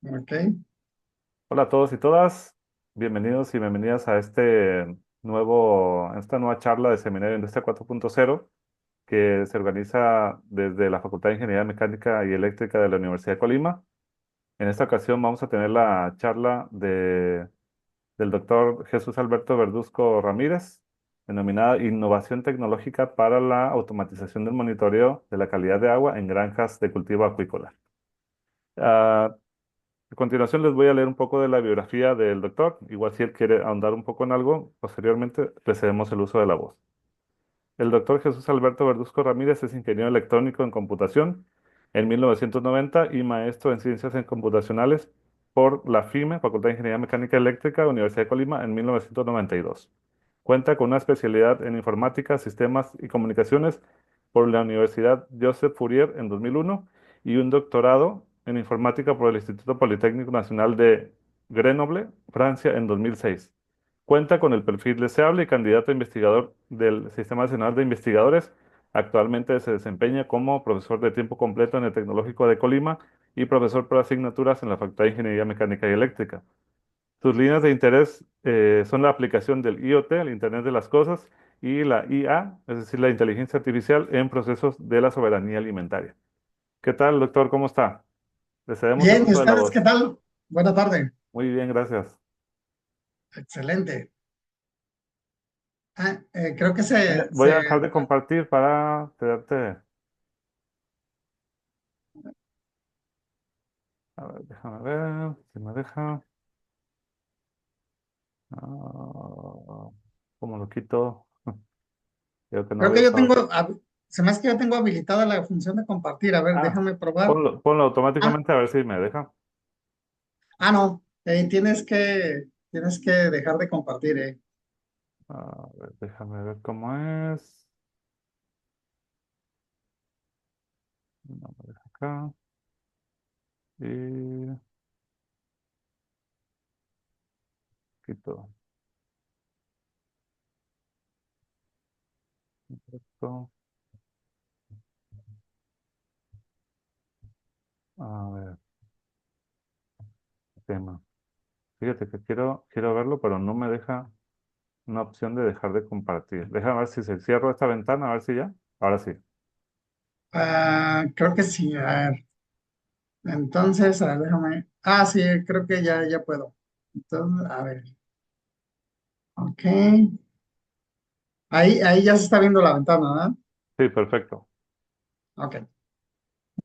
Ok. Hola a todos y todas, bienvenidos y bienvenidas a esta nueva charla de Seminario Industria 4.0 que se organiza desde la Facultad de Ingeniería Mecánica y Eléctrica de la Universidad de Colima. En esta ocasión vamos a tener la charla del doctor Jesús Alberto Verduzco Ramírez, denominada Innovación Tecnológica para la Automatización del Monitoreo de la Calidad de Agua en Granjas de Cultivo Acuícola. Ah, a continuación les voy a leer un poco de la biografía del doctor. Igual si él quiere ahondar un poco en algo, posteriormente le cedemos el uso de la voz. El doctor Jesús Alberto Verduzco Ramírez es ingeniero electrónico en computación en 1990 y maestro en ciencias en computacionales por la FIME, Facultad de Ingeniería Mecánica Eléctrica, Universidad de Colima, en 1992. Cuenta con una especialidad en informática, sistemas y comunicaciones por la Universidad Joseph Fourier en 2001 y un doctorado en informática por el Instituto Politécnico Nacional de Grenoble, Francia, en 2006. Cuenta con el perfil deseable y candidato a investigador del Sistema Nacional de Investigadores. Actualmente se desempeña como profesor de tiempo completo en el Tecnológico de Colima y profesor por asignaturas en la Facultad de Ingeniería Mecánica y Eléctrica. Sus líneas de interés son la aplicación del IoT, el Internet de las Cosas, y la IA, es decir, la inteligencia artificial en procesos de la soberanía alimentaria. ¿Qué tal, doctor? ¿Cómo está? Le cedemos el Bien, ¿y uso de la ustedes qué voz. tal? Buena tarde. Muy bien, gracias. Excelente. Creo que Voy a dejar de compartir para tenerte. A ver, déjame ver si me deja. Ah, ¿cómo lo quito? Creo que no creo había que yo usado. tengo, se me hace que yo tengo habilitada la función de compartir. A ver, Ah, déjame probar. ponlo Ah, automáticamente a ver si me deja. no. Tienes que dejar de compartir. A ver, déjame ver cómo es. No me deja acá. Y quito esto. A ver, tema. Fíjate que quiero verlo, pero no me deja una opción de dejar de compartir. Déjame ver si se cierro esta ventana, a ver si ya. Ahora sí. Creo que sí. A ver, entonces, a ver, déjame. Sí, creo que ya puedo. Entonces, a ver. Ok. Ahí ya se está viendo la ventana, ¿verdad? Sí, perfecto. Ok.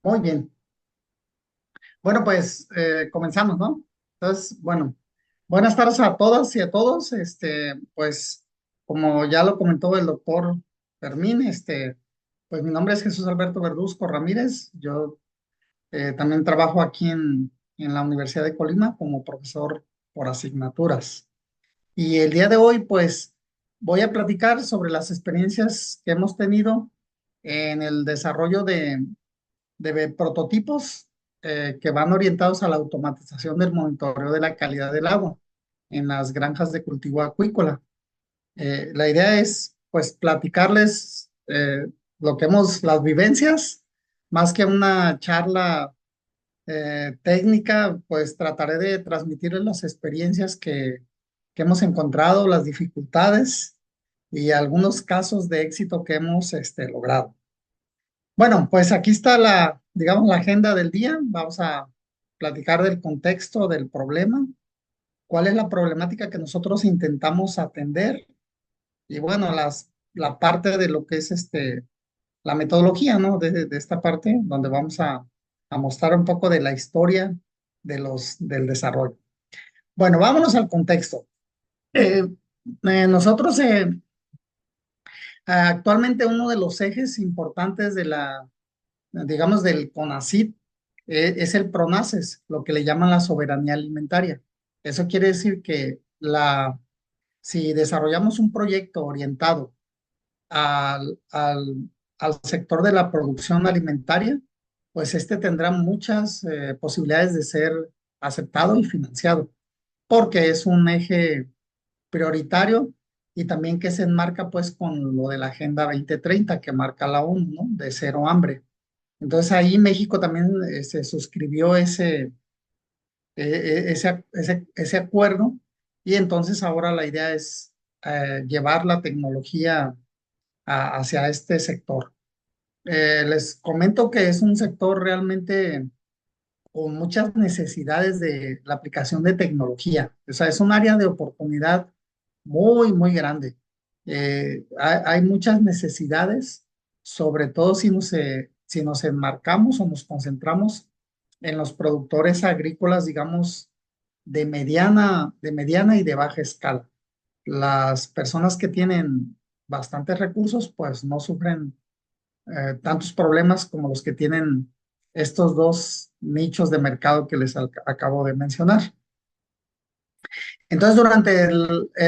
Muy bien. Bueno, pues comenzamos, ¿no? Entonces, bueno, buenas tardes a todas y a todos. Pues, como ya lo comentó el doctor Fermín, pues mi nombre es Jesús Alberto Verduzco Ramírez. Yo también trabajo aquí en la Universidad de Colima como profesor por asignaturas. Y el día de hoy, pues, voy a platicar sobre las experiencias que hemos tenido en el desarrollo de prototipos que van orientados a la automatización del monitoreo de la calidad del agua en las granjas de cultivo acuícola. La idea es, pues, platicarles las vivencias, más que una charla técnica, pues trataré de transmitirles las experiencias que hemos encontrado, las dificultades y algunos casos de éxito que hemos logrado. Bueno, pues aquí está digamos, la agenda del día. Vamos a platicar del contexto del problema, cuál es la problemática que nosotros intentamos atender y bueno, la parte de lo que es la metodología, ¿no? De esta parte, donde vamos a mostrar un poco de la historia del desarrollo. Bueno, vámonos al contexto. Eh, nosotros, actualmente uno de los ejes importantes digamos, del CONACYT, es el PRONACES, lo que le llaman la soberanía alimentaria. Eso quiere decir que si desarrollamos un proyecto orientado al sector de la producción alimentaria, pues tendrá muchas posibilidades de ser aceptado y financiado, porque es un eje prioritario y también que se enmarca pues con lo de la Agenda 2030 que marca la ONU, ¿no? De cero hambre. Entonces ahí México también se suscribió ese acuerdo y entonces ahora la idea es llevar la tecnología hacia este sector. Les comento que es un sector realmente con muchas necesidades de la aplicación de tecnología. O sea, es un área de oportunidad muy, muy grande. Hay muchas necesidades, sobre todo si nos enmarcamos o nos concentramos en los productores agrícolas, digamos, de mediana y de baja escala. Las personas que tienen bastantes recursos, pues no sufren tantos problemas como los que tienen estos dos nichos de mercado que les acabo de mencionar. Entonces, durante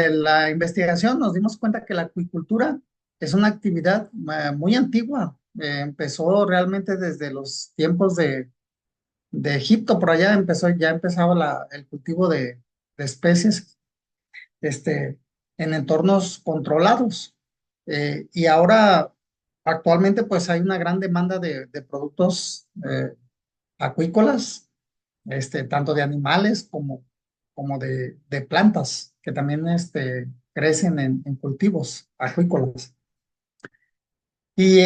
la investigación nos dimos cuenta que la acuicultura es una actividad muy antigua. Empezó realmente desde los tiempos de Egipto, por allá ya empezaba el cultivo de especies en entornos controlados. Y ahora, actualmente, pues hay una gran demanda de productos acuícolas, tanto de animales como de plantas, que también crecen en cultivos acuícolas. Y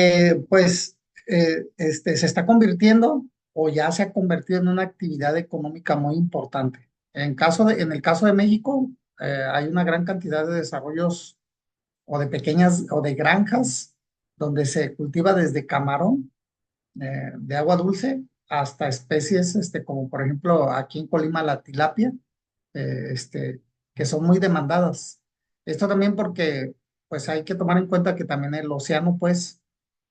pues se está convirtiendo o ya se ha convertido en una actividad económica muy importante. En el caso de México, hay una gran cantidad de desarrollos o de pequeñas o de granjas donde se cultiva desde camarón de agua dulce hasta especies como por ejemplo aquí en Colima la tilapia, eh, este, que son muy demandadas. Esto también porque pues hay que tomar en cuenta que también el océano pues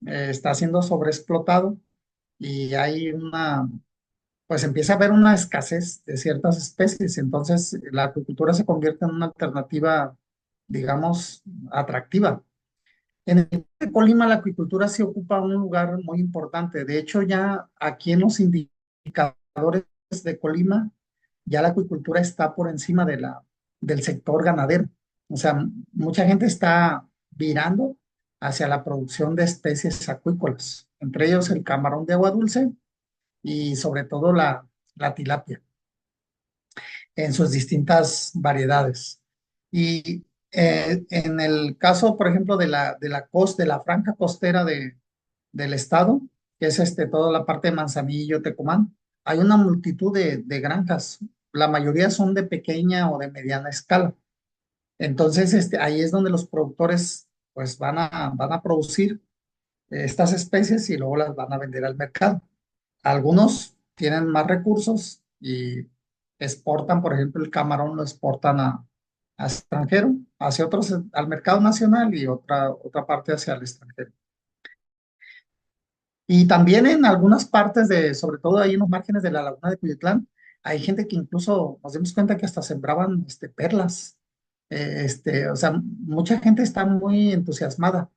está siendo sobreexplotado y pues empieza a haber una escasez de ciertas especies, entonces la acuicultura se convierte en una alternativa, digamos, atractiva. En el caso de Colima, la acuicultura sí ocupa un lugar muy importante. De hecho, ya aquí en los indicadores de Colima, ya la acuicultura está por encima del sector ganadero. O sea, mucha gente está virando hacia la producción de especies acuícolas, entre ellos el camarón de agua dulce y sobre todo la tilapia en sus distintas variedades. Y en el caso, por ejemplo, de la franja costera del estado, que es toda la parte de Manzanillo, Tecomán, hay una multitud de granjas. La mayoría son de pequeña o de mediana escala. Entonces, ahí es donde los productores pues van a producir estas especies y luego las van a vender al mercado. Algunos tienen más recursos y exportan, por ejemplo, el camarón lo exportan a extranjero, hacia otros al mercado nacional y otra parte hacia el extranjero. Y también en algunas partes sobre todo ahí en los márgenes de la laguna de Cuyitlán, hay gente que incluso nos dimos cuenta que hasta sembraban perlas. O sea, mucha gente está muy entusiasmada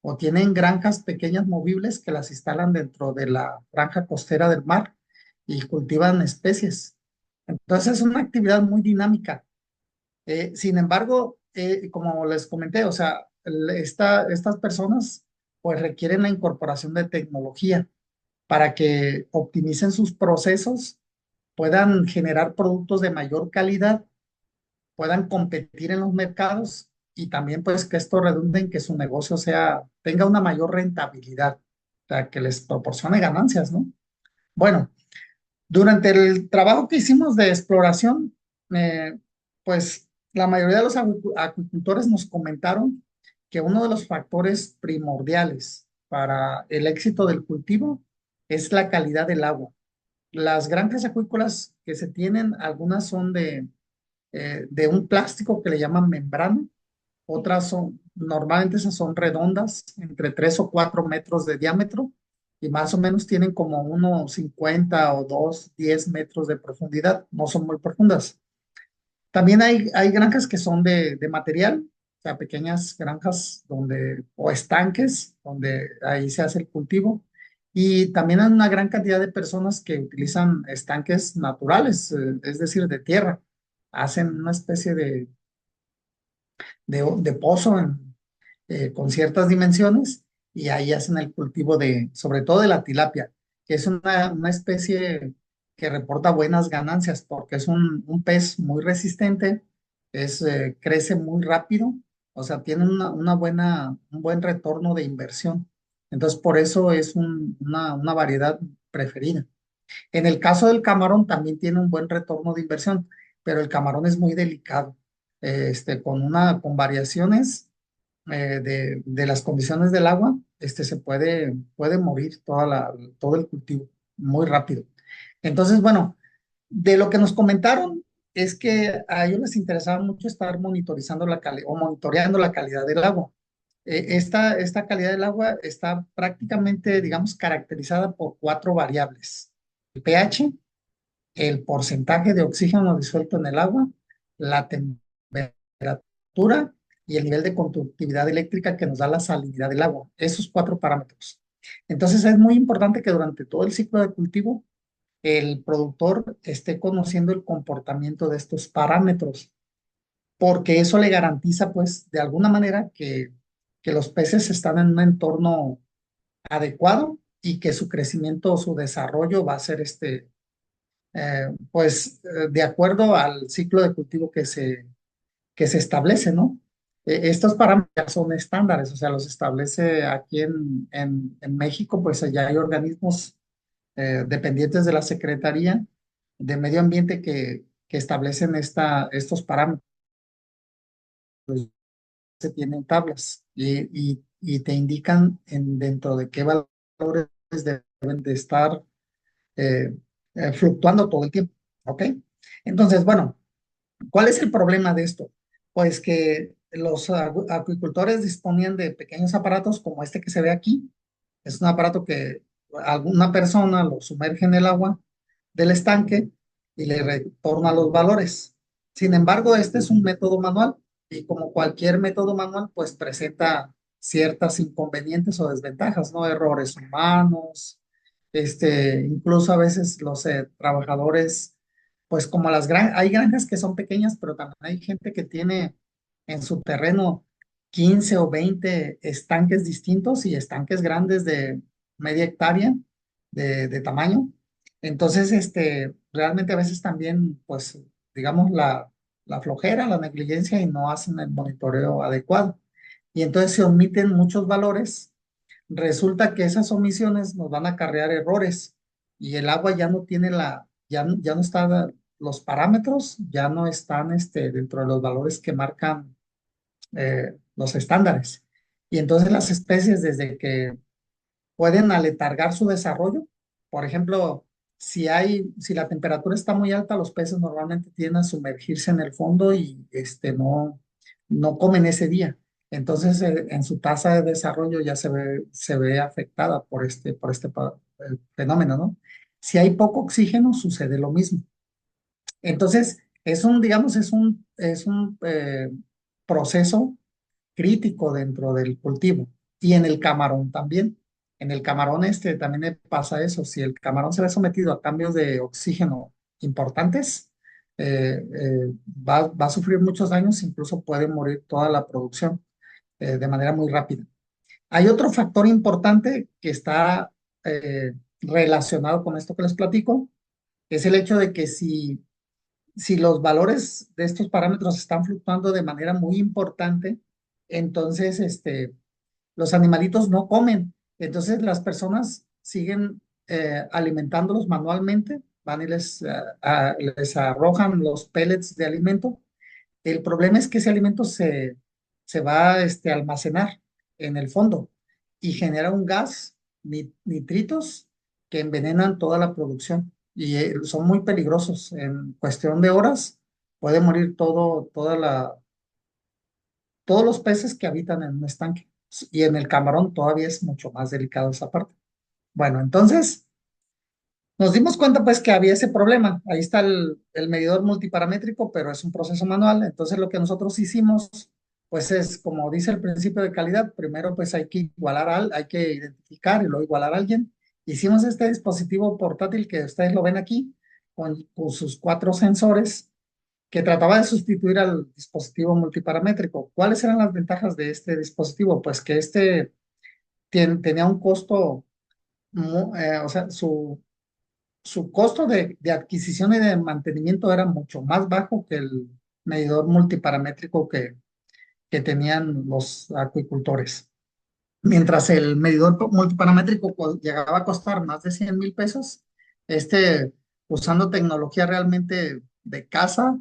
o tienen granjas pequeñas movibles que las instalan dentro de la franja costera del mar y cultivan especies. Entonces es una actividad muy dinámica. Sin embargo, como les comenté, o sea, estas personas pues requieren la incorporación de tecnología para que optimicen sus procesos, puedan generar productos de mayor calidad, puedan competir en los mercados y también pues que esto redunde en que su negocio tenga una mayor rentabilidad, o sea, que les proporcione ganancias, ¿no? Bueno, durante el trabajo que hicimos de exploración, eh, pues la mayoría de los acuicultores nos comentaron que uno de los factores primordiales para el éxito del cultivo es la calidad del agua. Las granjas acuícolas que se tienen, algunas son de un plástico que le llaman membrana, otras normalmente esas son redondas, entre 3 o 4 metros de diámetro, y más o menos tienen como 1,50 o 10 metros de profundidad, no son muy profundas. También hay granjas que son de material, o sea, pequeñas granjas o estanques, donde ahí se hace el cultivo. Y también hay una gran cantidad de personas que utilizan estanques naturales, es decir, de tierra. Hacen una especie de pozo con ciertas dimensiones y ahí hacen el cultivo sobre todo de la tilapia, que es una especie que reporta buenas ganancias porque es un pez muy resistente, crece muy rápido, o sea, tiene un buen retorno de inversión. Entonces, por eso es una variedad preferida. En el caso del camarón también tiene un buen retorno de inversión, pero el camarón es muy delicado, con variaciones de las condiciones del agua, puede morir todo el cultivo muy rápido. Entonces, bueno, de lo que nos comentaron es que a ellos les interesaba mucho estar monitorizando la calidad o monitoreando la calidad del agua. Esta calidad del agua está prácticamente, digamos, caracterizada por cuatro variables: el pH, el porcentaje de oxígeno disuelto en el agua, la temperatura y el nivel de conductividad eléctrica que nos da la salinidad del agua. Esos cuatro parámetros. Entonces es muy importante que durante todo el ciclo de cultivo el productor esté conociendo el comportamiento de estos parámetros, porque eso le garantiza, pues, de alguna manera que los peces están en un entorno adecuado y que su crecimiento o su desarrollo va a ser de acuerdo al ciclo de cultivo que se establece, ¿no? Estos parámetros son estándares, o sea, los establece aquí en México, pues allá hay organismos dependientes de la Secretaría de Medio Ambiente que establecen estos parámetros. Se tienen tablas y te indican dentro de qué valores deben de estar eh, fluctuando todo el tiempo, ¿ok? Entonces, bueno, ¿cuál es el problema de esto? Pues que los acuicultores disponían de pequeños aparatos como este que se ve aquí. Es un aparato que alguna persona lo sumerge en el agua del estanque y le retorna los valores. Sin embargo, este es un método manual y como cualquier método manual, pues presenta ciertas inconvenientes o desventajas, ¿no? Errores humanos, incluso a veces los trabajadores, pues como hay granjas que son pequeñas, pero también hay gente que tiene en su terreno 15 o 20 estanques distintos y estanques grandes de media hectárea de tamaño. Entonces, realmente a veces también, pues, digamos, la flojera, la negligencia y no hacen el monitoreo adecuado. Y entonces se omiten muchos valores. Resulta que esas omisiones nos van a acarrear errores y el agua ya no tiene ya no está, los parámetros ya no están dentro de los valores que marcan los estándares. Y entonces las especies, desde que pueden aletargar su desarrollo, por ejemplo, si la temperatura está muy alta, los peces normalmente tienden a sumergirse en el fondo y no comen ese día. Entonces, en su tasa de desarrollo ya se ve afectada por fenómeno, ¿no? Si hay poco oxígeno, sucede lo mismo. Entonces, digamos, es un proceso crítico dentro del cultivo. Y en el camarón también. En el camarón también le pasa eso. Si el camarón se ve sometido a cambios de oxígeno importantes, va a sufrir muchos daños, incluso puede morir toda la producción de manera muy rápida. Hay otro factor importante que está relacionado con esto que les platico, es el hecho de que si los valores de estos parámetros están fluctuando de manera muy importante, entonces los animalitos no comen. Entonces las personas siguen alimentándolos manualmente, van y les arrojan los pellets de alimento. El problema es que ese alimento se va a almacenar en el fondo y genera un gas, nitritos, que envenenan toda la producción y son muy peligrosos. En cuestión de horas puede morir todos los peces que habitan en un estanque. Y en el camarón todavía es mucho más delicado esa parte. Bueno, entonces nos dimos cuenta pues que había ese problema. Ahí está el medidor multiparamétrico, pero es un proceso manual. Entonces lo que nosotros hicimos pues es, como dice el principio de calidad, primero pues hay que identificar y luego igualar a alguien. Hicimos este dispositivo portátil que ustedes lo ven aquí, con sus cuatro sensores, que trataba de sustituir al dispositivo multiparamétrico. ¿Cuáles eran las ventajas de este dispositivo? Pues que tenía un costo, o sea, su costo de adquisición y de mantenimiento era mucho más bajo que el medidor multiparamétrico que tenían los acuicultores. Mientras el medidor multiparamétrico llegaba a costar más de 100,000 pesos, este, usando tecnología realmente de casa,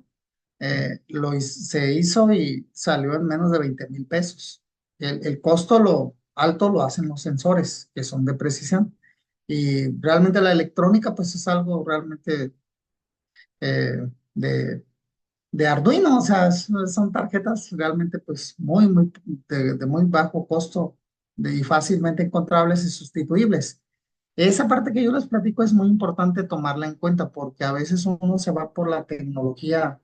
se hizo y salió en menos de 20,000 pesos. El costo lo alto lo hacen los sensores, que son de precisión. Y realmente la electrónica, pues es algo realmente eh, de, de Arduino, o sea, son tarjetas realmente pues de muy bajo costo y fácilmente encontrables y sustituibles. Esa parte que yo les platico es muy importante tomarla en cuenta porque a veces uno se va por la tecnología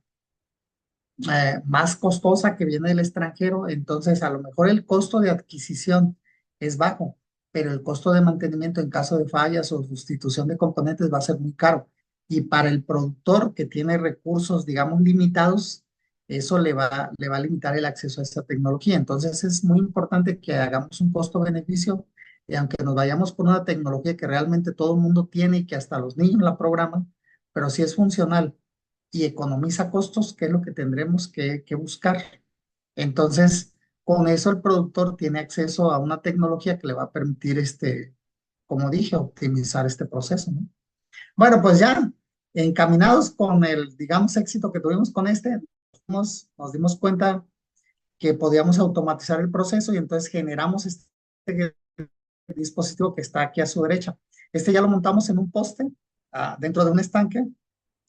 más costosa que viene del extranjero, entonces a lo mejor el costo de adquisición es bajo, pero el costo de mantenimiento en caso de fallas o sustitución de componentes va a ser muy caro. Y para el productor que tiene recursos, digamos, limitados, eso le va a limitar el acceso a esta tecnología. Entonces es muy importante que hagamos un costo-beneficio y aunque nos vayamos por una tecnología que realmente todo el mundo tiene y que hasta los niños la programan, pero si es funcional y economiza costos, que es lo que tendremos que buscar. Entonces, con eso el productor tiene acceso a una tecnología que le va a permitir, como dije, optimizar este proceso, ¿no? Bueno, pues ya encaminados con el, digamos, éxito que tuvimos con nos dimos cuenta que podíamos automatizar el proceso y entonces generamos este dispositivo que está aquí a su derecha. Este ya lo montamos en un poste dentro de un estanque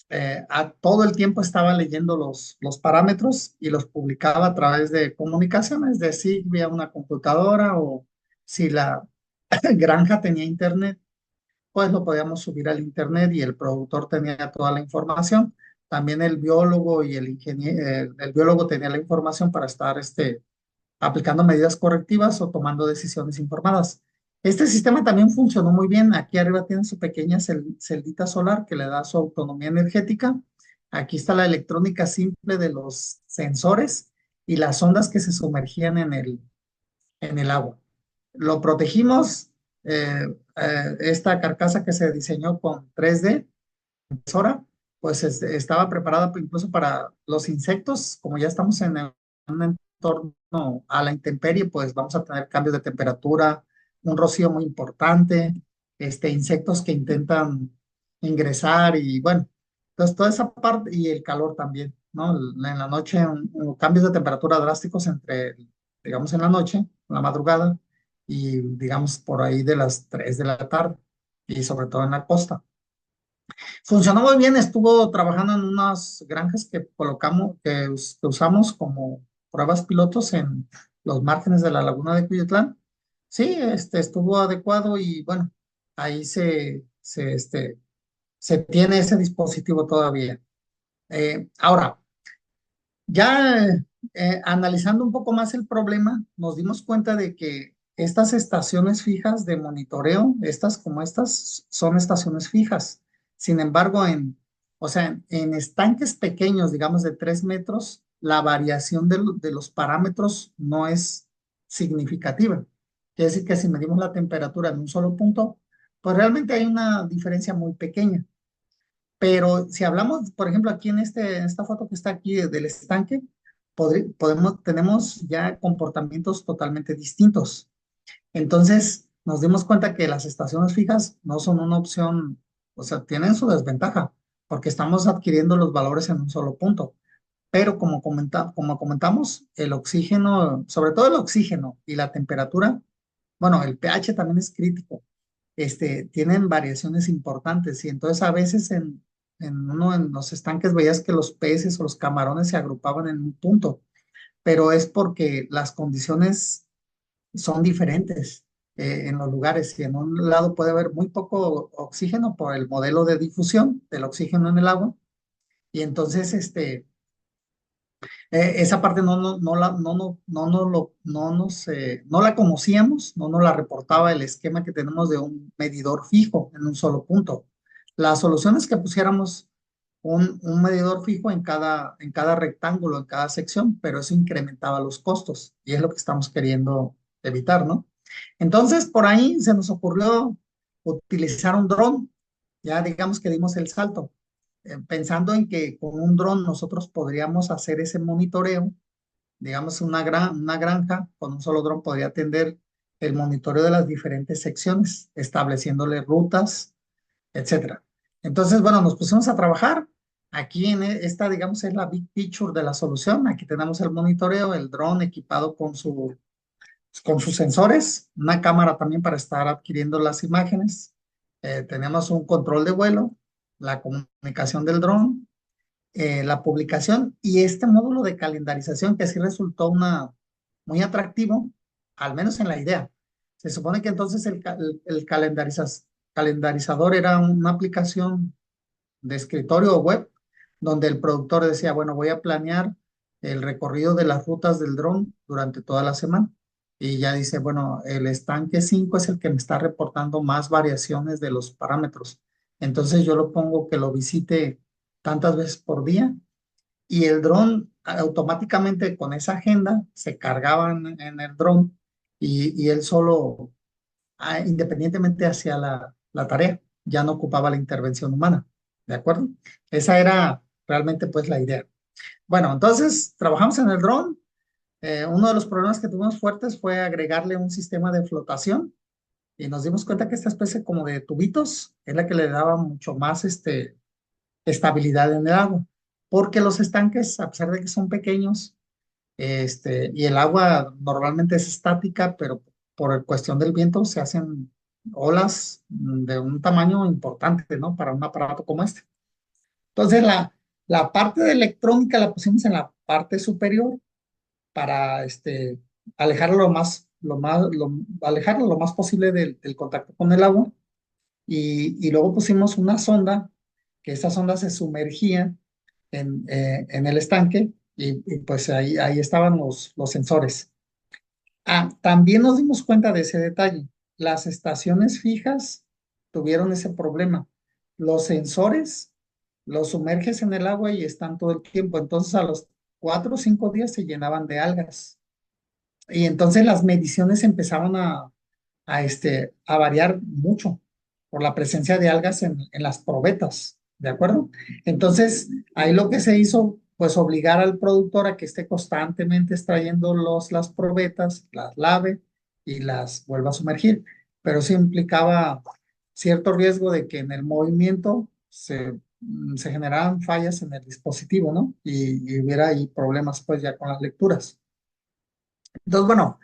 a todo el tiempo estaba leyendo los parámetros y los publicaba a través de comunicaciones, de si vía una computadora o si la granja tenía internet, pues lo podíamos subir al internet y el productor tenía toda la información. También el biólogo y el ingeniero, el biólogo tenía la información para estar aplicando medidas correctivas o tomando decisiones informadas. Este sistema también funcionó muy bien. Aquí arriba tiene su pequeña celdita solar que le da su autonomía energética. Aquí está la electrónica simple de los sensores y las ondas que se sumergían en el agua. Lo protegimos. Esta carcasa que se diseñó con 3D, impresora, pues estaba preparada incluso para los insectos, como ya estamos en un entorno a la intemperie, pues vamos a tener cambios de temperatura, un rocío muy importante, insectos que intentan ingresar y bueno, entonces toda esa parte y el calor también, ¿no? En la noche, cambios de temperatura drásticos digamos, en la noche, en la madrugada y digamos por ahí de las 3 de la tarde y sobre todo en la costa. Funcionó muy bien, estuvo trabajando en unas granjas que colocamos, que usamos como pruebas pilotos en los márgenes de la laguna de Cuyotlán. Sí, estuvo adecuado y bueno, ahí se tiene ese dispositivo todavía. Ahora, ya analizando un poco más el problema, nos dimos cuenta de que estas estaciones fijas de monitoreo, estas como estas, son estaciones fijas. Sin embargo, o sea, en estanques pequeños, digamos de 3 metros, la variación de los parámetros no es significativa. Quiere decir que si medimos la temperatura en un solo punto, pues realmente hay una diferencia muy pequeña. Pero si hablamos, por ejemplo, aquí en esta foto que está aquí del estanque, tenemos ya comportamientos totalmente distintos. Entonces, nos dimos cuenta que las estaciones fijas no son una opción, o sea, tienen su desventaja, porque estamos adquiriendo los valores en un solo punto. Pero como comentamos, el oxígeno, sobre todo el oxígeno y la temperatura, bueno, el pH también es crítico, tienen variaciones importantes y entonces a veces en los estanques veías que los peces o los camarones se agrupaban en un punto, pero es porque las condiciones son diferentes en los lugares y en un lado puede haber muy poco oxígeno por el modelo de difusión del oxígeno en el agua y entonces esa parte no la conocíamos, no nos la reportaba el esquema que tenemos de un medidor fijo en un solo punto. La solución es que pusiéramos un medidor fijo en cada rectángulo, en cada sección, pero eso incrementaba los costos y es lo que estamos queriendo evitar, ¿no? Entonces, por ahí se nos ocurrió utilizar un dron Ya digamos que dimos el salto, pensando en que con un dron nosotros podríamos hacer ese monitoreo. Digamos, una granja con un solo dron podría atender el monitoreo de las diferentes secciones, estableciéndole rutas, etcétera. Entonces, bueno, nos pusimos a trabajar. Aquí en esta, digamos, es la big picture de la solución. Aquí tenemos el monitoreo, el dron equipado con sus sensores, una cámara también para estar adquiriendo las imágenes. Tenemos un control de vuelo, la comunicación del dron, la publicación y este módulo de calendarización que sí resultó muy atractivo, al menos en la idea. Se supone que entonces el calendarizador era una aplicación de escritorio o web, donde el productor decía, bueno, voy a planear el recorrido de las rutas del dron durante toda la semana. Y ya dice, bueno, el estanque 5 es el que me está reportando más variaciones de los parámetros. Entonces yo lo pongo que lo visite tantas veces por día y el dron automáticamente con esa agenda se cargaba en el dron y él solo, independientemente hacia la tarea, ya no ocupaba la intervención humana, ¿de acuerdo? Esa era realmente pues la idea. Bueno, entonces trabajamos en el dron. Uno de los problemas que tuvimos fuertes fue agregarle un sistema de flotación y nos dimos cuenta que esta especie como de tubitos es la que le daba mucho más estabilidad en el agua, porque los estanques, a pesar de que son pequeños, y el agua normalmente es estática, pero por cuestión del viento se hacen olas de un tamaño importante, ¿no? Para un aparato como este. Entonces, la parte de electrónica la pusimos en la parte superior para alejarlo alejarlo lo más posible del contacto con el agua. Y luego pusimos una sonda, que esa sonda se sumergía en el estanque pues ahí estaban los sensores. También nos dimos cuenta de ese detalle. Las estaciones fijas tuvieron ese problema. Los sensores los sumerges en el agua y están todo el tiempo. Entonces a los 4 o 5 días se llenaban de algas. Y entonces las mediciones empezaron a variar mucho por la presencia de algas en las probetas, ¿de acuerdo? Entonces, ahí lo que se hizo, pues obligar al productor a que esté constantemente extrayendo las probetas, las lave y las vuelva a sumergir. Pero eso implicaba cierto riesgo de que en el movimiento se generaran fallas en el dispositivo, ¿no? Y hubiera ahí problemas pues ya con las lecturas. Entonces, bueno,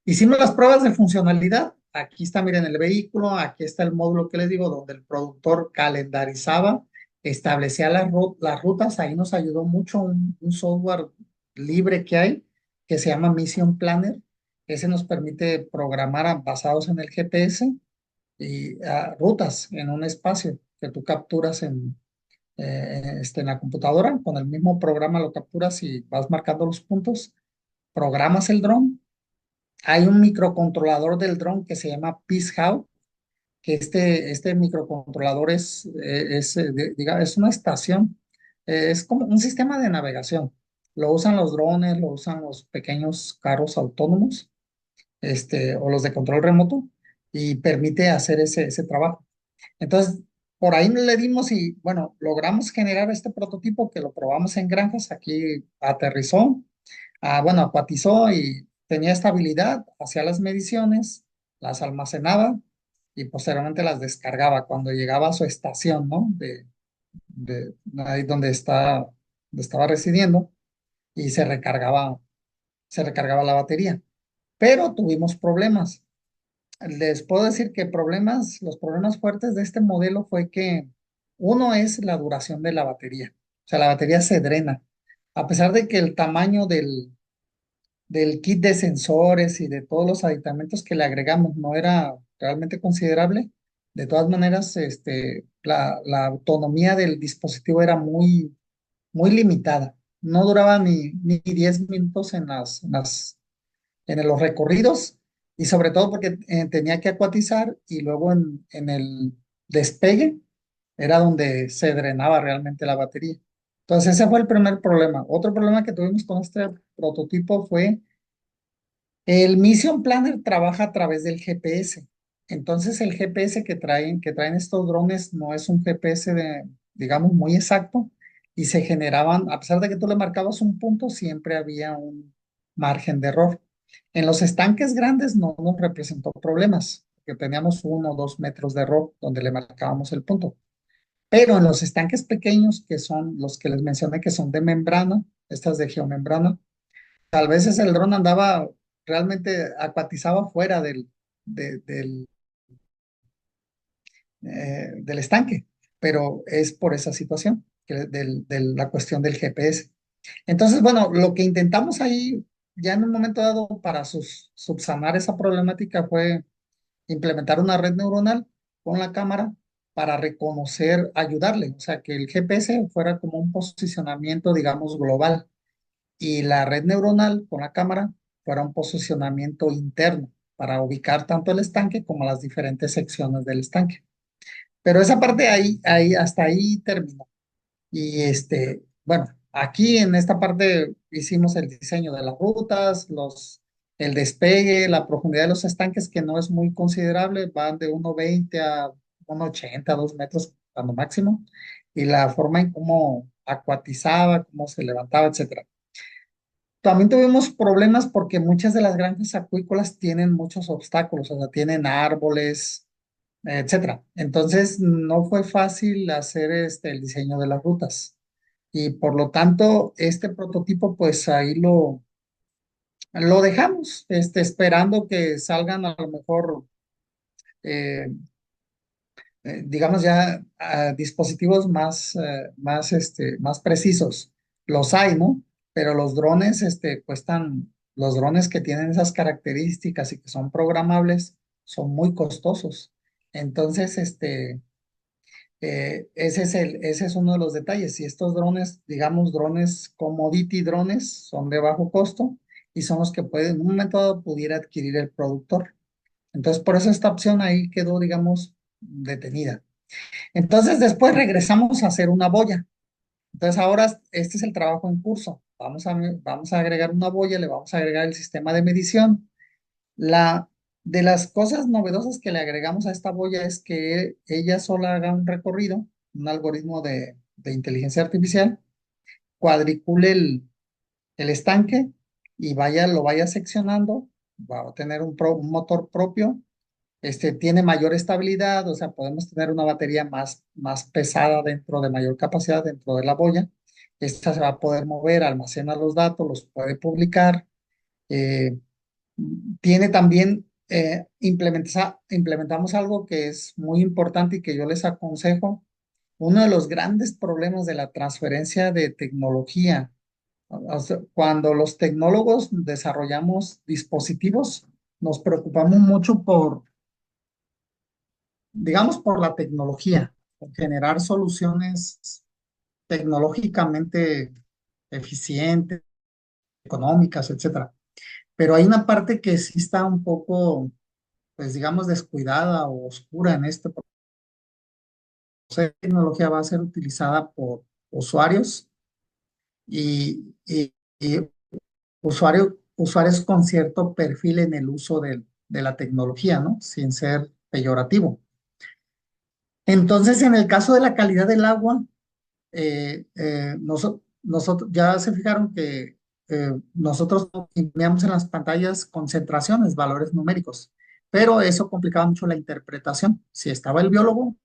hicimos las pruebas de funcionalidad. Aquí está, miren, el vehículo. Aquí está el módulo que les digo, donde el productor calendarizaba, establecía las rutas. Ahí nos ayudó mucho un software libre que hay, que se llama Mission Planner. Ese nos permite programar basados en el GPS y rutas en un espacio que tú capturas en la computadora. Con el mismo programa lo capturas y vas marcando los puntos. Programas el dron. Hay un microcontrolador del dron que se llama Peacehouse, que este microcontrolador es una estación, es como un sistema de navegación. Lo usan los drones, lo usan los pequeños carros autónomos, o los de control remoto, y permite hacer ese trabajo. Entonces, por ahí le dimos y, bueno, logramos generar este prototipo que lo probamos en granjas, aquí aterrizó, bueno, acuatizó y tenía estabilidad, hacía las mediciones, las almacenaba y posteriormente las descargaba cuando llegaba a su estación, ¿no? De ahí donde estaba residiendo y se recargaba la batería. Pero tuvimos problemas. Les puedo decir que los problemas fuertes de este modelo fue que uno es la duración de la batería. O sea, la batería se drena. A pesar de que el tamaño del kit de sensores y de todos los aditamentos que le agregamos no era realmente considerable, de todas maneras, la autonomía del dispositivo era muy limitada. No duraba ni 10 minutos en los recorridos y sobre todo porque tenía que acuatizar y luego en el despegue era donde se drenaba realmente la batería. Entonces ese fue el primer problema. Otro problema que tuvimos con este prototipo fue el Mission Planner trabaja a través del GPS. Entonces el GPS que traen estos drones no es un GPS digamos, muy exacto y se generaban, a pesar de que tú le marcabas un punto, siempre había un margen de error. En los estanques grandes no nos representó problemas, porque teníamos 1 o 2 metros de error donde le marcábamos el punto. Pero en los estanques pequeños, que son los que les mencioné que son de membrana, estas de geomembrana, tal vez el dron andaba realmente acuatizaba fuera del estanque, pero es por esa situación, de la cuestión del GPS. Entonces, bueno, lo que intentamos ahí, ya en un momento dado, para subsanar esa problemática fue implementar una red neuronal con la cámara para reconocer, ayudarle, o sea, que el GPS fuera como un posicionamiento, digamos, global y la red neuronal con la cámara fuera un posicionamiento interno para ubicar tanto el estanque como las diferentes secciones del estanque. Pero esa parte hasta ahí terminó. Y bueno, aquí en esta parte hicimos el diseño de las rutas, el despegue, la profundidad de los estanques, que no es muy considerable, van de 1,20 a 1,80, 2 metros cuando máximo, y la forma en cómo acuatizaba, cómo se levantaba, etcétera. También tuvimos problemas porque muchas de las granjas acuícolas tienen muchos obstáculos, o sea, tienen árboles, etcétera. Entonces, no fue fácil hacer el diseño de las rutas. Y por lo tanto, este prototipo, pues ahí lo dejamos, esperando que salgan a lo mejor, eh, digamos ya, dispositivos más precisos. Los hay, ¿no? Pero los drones, los drones que tienen esas características y que son programables, son muy costosos. Entonces, ese es uno de los detalles. Y estos drones, digamos, drones commodity drones, son de bajo costo y son los que pueden, en un momento dado, pudiera adquirir el productor. Entonces, por eso esta opción ahí quedó, digamos, detenida. Entonces, después regresamos a hacer una boya. Entonces, ahora este es el trabajo en curso. Vamos a agregar una boya, le vamos a agregar el sistema de medición. De las cosas novedosas que le agregamos a esta boya es que ella sola haga un recorrido, un algoritmo de inteligencia artificial, cuadricule el estanque y lo vaya seccionando, va a tener un motor propio, tiene mayor estabilidad, o sea, podemos tener una batería más pesada de mayor capacidad dentro de la boya. Esta se va a poder mover, almacena los datos, los puede publicar. eh, Tiene también, implementamos algo que es muy importante y que yo les aconsejo. Uno de los grandes problemas de la transferencia de tecnología, o sea, cuando los tecnólogos desarrollamos dispositivos, nos preocupamos mucho digamos, por la tecnología, por generar soluciones tecnológicamente eficientes, económicas, etcétera. Pero hay una parte que sí está un poco, pues digamos, descuidada o oscura en este proceso. La tecnología va a ser utilizada por usuarios y usuarios con cierto perfil en el uso de la tecnología, ¿no? Sin ser peyorativo. Entonces, en el caso de la calidad del agua, nosotros ya se fijaron que nosotros imprimíamos en las pantallas concentraciones, valores numéricos, pero eso complicaba mucho la interpretación. Si estaba el biólogo,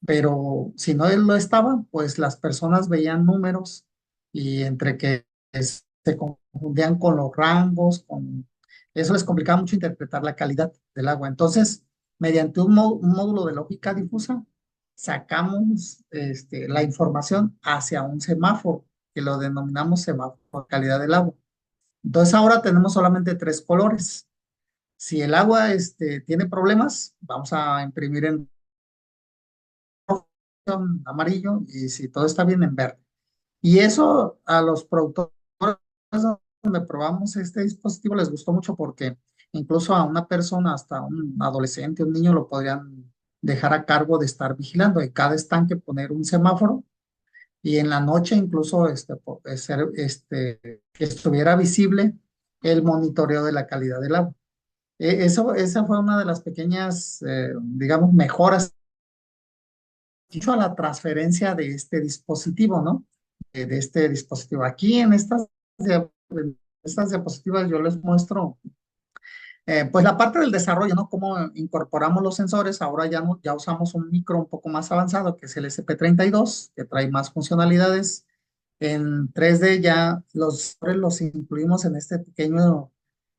pero si no él lo estaba, pues las personas veían números y entre que se confundían con los rangos, eso les complicaba mucho interpretar la calidad del agua. Entonces, mediante un módulo de lógica difusa, sacamos la información hacia un semáforo, que lo denominamos semáforo de calidad del agua. Entonces, ahora tenemos solamente 3 colores. Si el agua tiene problemas, vamos a imprimir en amarillo, y si todo está bien, en verde. Y eso a los productores donde probamos este dispositivo les gustó mucho porque incluso a una persona, hasta un adolescente, un niño, lo podrían dejar a cargo de estar vigilando en cada estanque, poner un semáforo y en la noche incluso que estuviera visible el monitoreo de la calidad del agua. Esa fue una de las pequeñas, digamos, mejoras que hizo a la transferencia de este dispositivo, ¿no? De este dispositivo. Aquí en estas diapositivas yo les muestro, pues la parte del desarrollo, ¿no? Cómo incorporamos los sensores. Ahora ya, ya usamos un micro un poco más avanzado, que es el SP32, que trae más funcionalidades. En 3D ya los incluimos en este pequeño,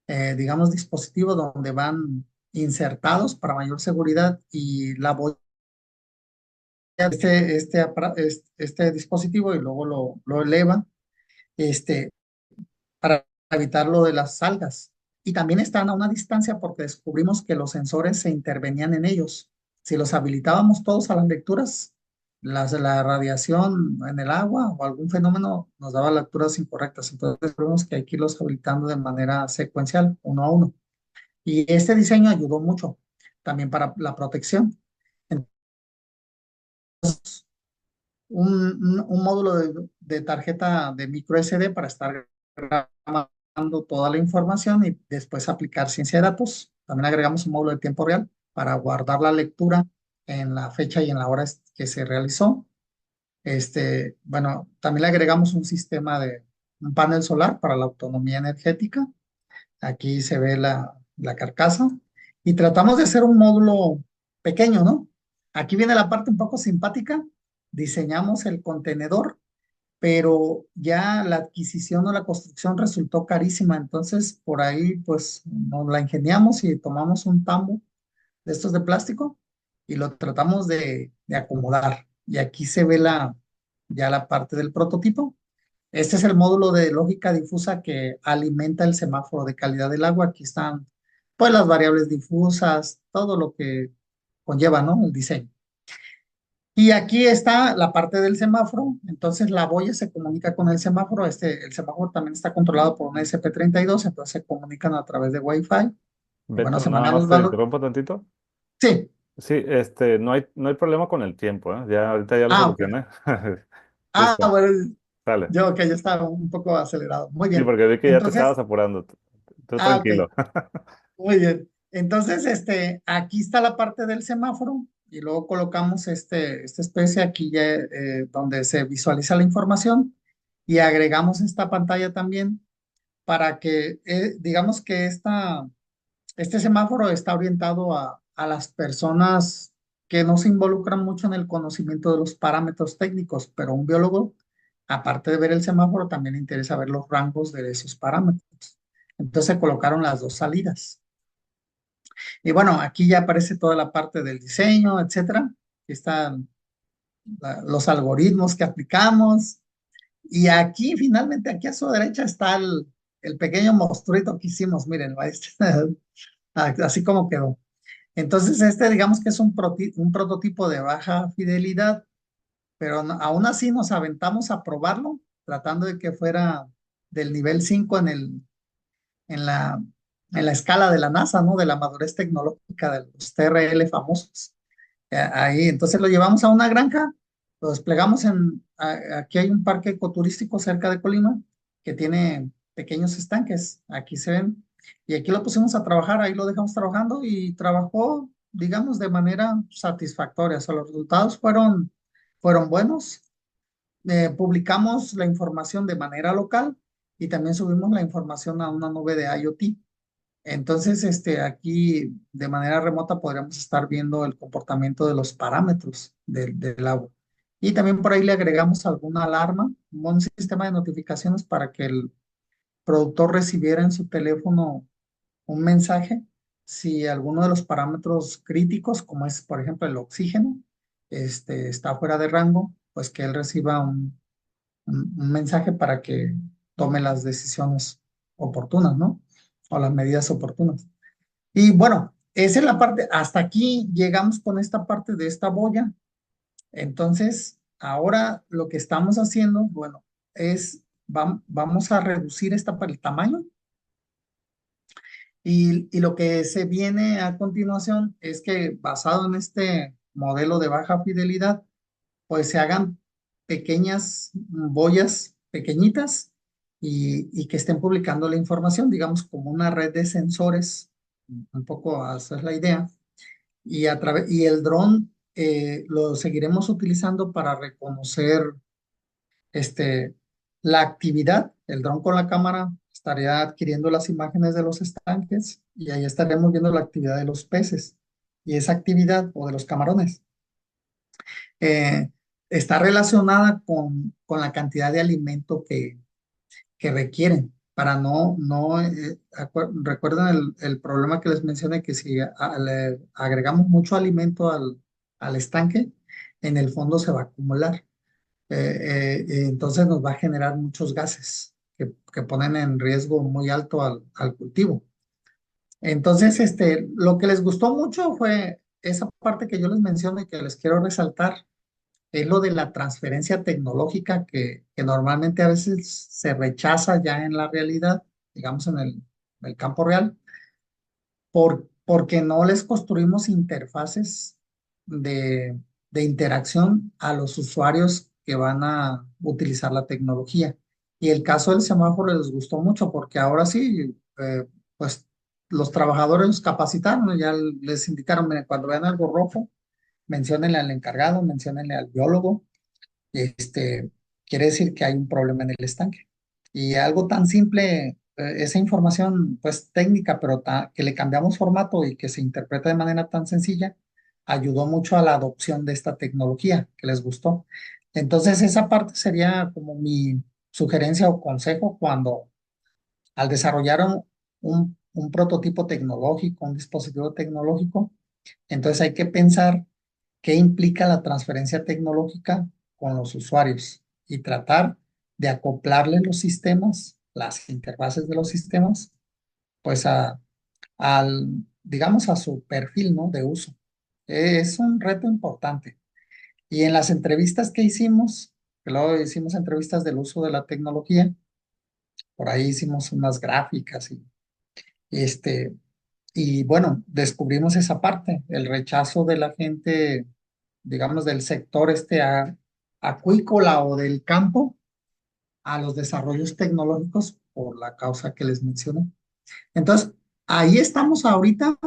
digamos, dispositivo donde van insertados para mayor seguridad y la este dispositivo y luego lo eleva este, para evitar lo de las algas. Y también están a una distancia porque descubrimos que los sensores se intervenían en ellos. Si los habilitábamos todos a las lecturas, la radiación en el agua o algún fenómeno nos daba lecturas incorrectas. Entonces, descubrimos que hay que irlos habilitando de manera secuencial, uno a uno. Y este diseño ayudó mucho también para la protección. Un módulo de tarjeta de micro SD para estar grabando toda la información y después aplicar ciencia de datos. También agregamos un módulo de tiempo real para guardar la lectura en la fecha y en la hora que se realizó. Bueno, también le agregamos un sistema de un panel solar para la autonomía energética. Aquí se ve la carcasa y tratamos de hacer un módulo pequeño, ¿no? Aquí viene la parte un poco simpática. Diseñamos el contenedor, pero ya la adquisición o la construcción resultó carísima. Entonces, por ahí, pues, nos la ingeniamos y tomamos un tambo de estos de plástico y lo tratamos de acomodar. Y aquí se ve ya la parte del prototipo. Este es el módulo de lógica difusa que alimenta el semáforo de calidad del agua. Aquí están, pues, las variables difusas, todo lo que conlleva, ¿no? El diseño. Y aquí está la parte del semáforo. Entonces, la boya se comunica con el semáforo. El semáforo también está controlado por un SP32, entonces se comunican a través de Wi-Fi. Y bueno, Beto, se nada mandan más los te valores. interrumpo tantito. Sí. Sí, no hay problema con el tiempo, ¿eh? Ya, ahorita ya lo Ah, ok. solucioné. Listo, Bueno, sale. yo que ya estaba un poco acelerado. Muy Sí, bien. porque vi que ya te Entonces, estabas apurando. Tú ok. tranquilo. Muy bien. Entonces, aquí está la parte del semáforo y luego colocamos esta especie aquí ya, donde se visualiza la información y agregamos esta pantalla también para que, digamos que este semáforo está orientado a las personas que no se involucran mucho en el conocimiento de los parámetros técnicos, pero un biólogo, aparte de ver el semáforo, también le interesa ver los rangos de esos parámetros. Entonces se colocaron las dos salidas. Y bueno, aquí ya aparece toda la parte del diseño, etcétera. Aquí están los algoritmos que aplicamos. Y aquí, finalmente, aquí a su derecha está el pequeño monstruito que hicimos. Miren, así como quedó. Entonces, digamos que es un prototipo de baja fidelidad, pero aún así nos aventamos a probarlo, tratando de que fuera del nivel 5 en la, en la escala de la NASA, ¿no? De la madurez tecnológica de los TRL famosos. Ahí, entonces lo llevamos a una granja, lo desplegamos aquí hay un parque ecoturístico cerca de Colima que tiene pequeños estanques, aquí se ven, y aquí lo pusimos a trabajar, ahí lo dejamos trabajando y trabajó, digamos, de manera satisfactoria, o sea, los resultados fueron buenos. Publicamos la información de manera local y también subimos la información a una nube de IoT. Entonces, aquí de manera remota podríamos estar viendo el comportamiento de los parámetros del agua. Y también por ahí le agregamos alguna alarma, un sistema de notificaciones para que el productor recibiera en su teléfono un mensaje si alguno de los parámetros críticos, como es, por ejemplo, el oxígeno, está fuera de rango, pues que él reciba un mensaje para que tome las decisiones oportunas, ¿no? O las medidas oportunas. Y bueno, esa es la parte, hasta aquí llegamos con esta parte de esta boya. Entonces, ahora lo que estamos haciendo, bueno, vamos a reducir el tamaño y lo que se viene a continuación es que basado en este modelo de baja fidelidad, pues se hagan pequeñas boyas pequeñitas y que estén publicando la información, digamos, como una red de sensores un poco esa es la idea. Y el dron lo seguiremos utilizando para reconocer este, la actividad. El dron con la cámara estaría adquiriendo las imágenes de los estanques y ahí estaremos viendo la actividad de los peces. Y esa actividad, o de los camarones, eh, está relacionada con la cantidad de alimento que requieren. Para recuerden el problema que les mencioné, que si le agregamos mucho alimento al estanque, en el fondo se va a acumular. Entonces nos va a generar muchos gases que ponen en riesgo muy alto al cultivo. Entonces, lo que les gustó mucho fue esa parte que yo les menciono y que les quiero resaltar, es lo de la transferencia tecnológica que normalmente a veces se rechaza ya en la realidad, digamos en el campo real, porque no les construimos interfaces de interacción a los usuarios que van a utilizar la tecnología. Y el caso del semáforo les gustó mucho porque ahora sí, pues los trabajadores los capacitaron, ¿no? Ya les indicaron: "Miren, cuando vean algo rojo, menciónenle al encargado, menciónenle al biólogo, este, quiere decir que hay un problema en el estanque". Y algo tan simple, esa información pues técnica, pero que le cambiamos formato y que se interpreta de manera tan sencilla, ayudó mucho a la adopción de esta tecnología, que les gustó. Entonces esa parte sería como mi sugerencia o consejo cuando al desarrollar un prototipo tecnológico, un dispositivo tecnológico, entonces hay que pensar qué implica la transferencia tecnológica con los usuarios y tratar de acoplarle los sistemas, las interfaces de los sistemas, pues digamos, a su perfil, ¿no? De uso. Es un reto importante. Y en las entrevistas que hicimos, que luego hicimos entrevistas del uso de la tecnología, por ahí hicimos unas gráficas este, y bueno, descubrimos esa parte, el rechazo de la gente, digamos, del sector acuícola o del campo a los desarrollos tecnológicos por la causa que les mencioné. Entonces, ahí estamos ahorita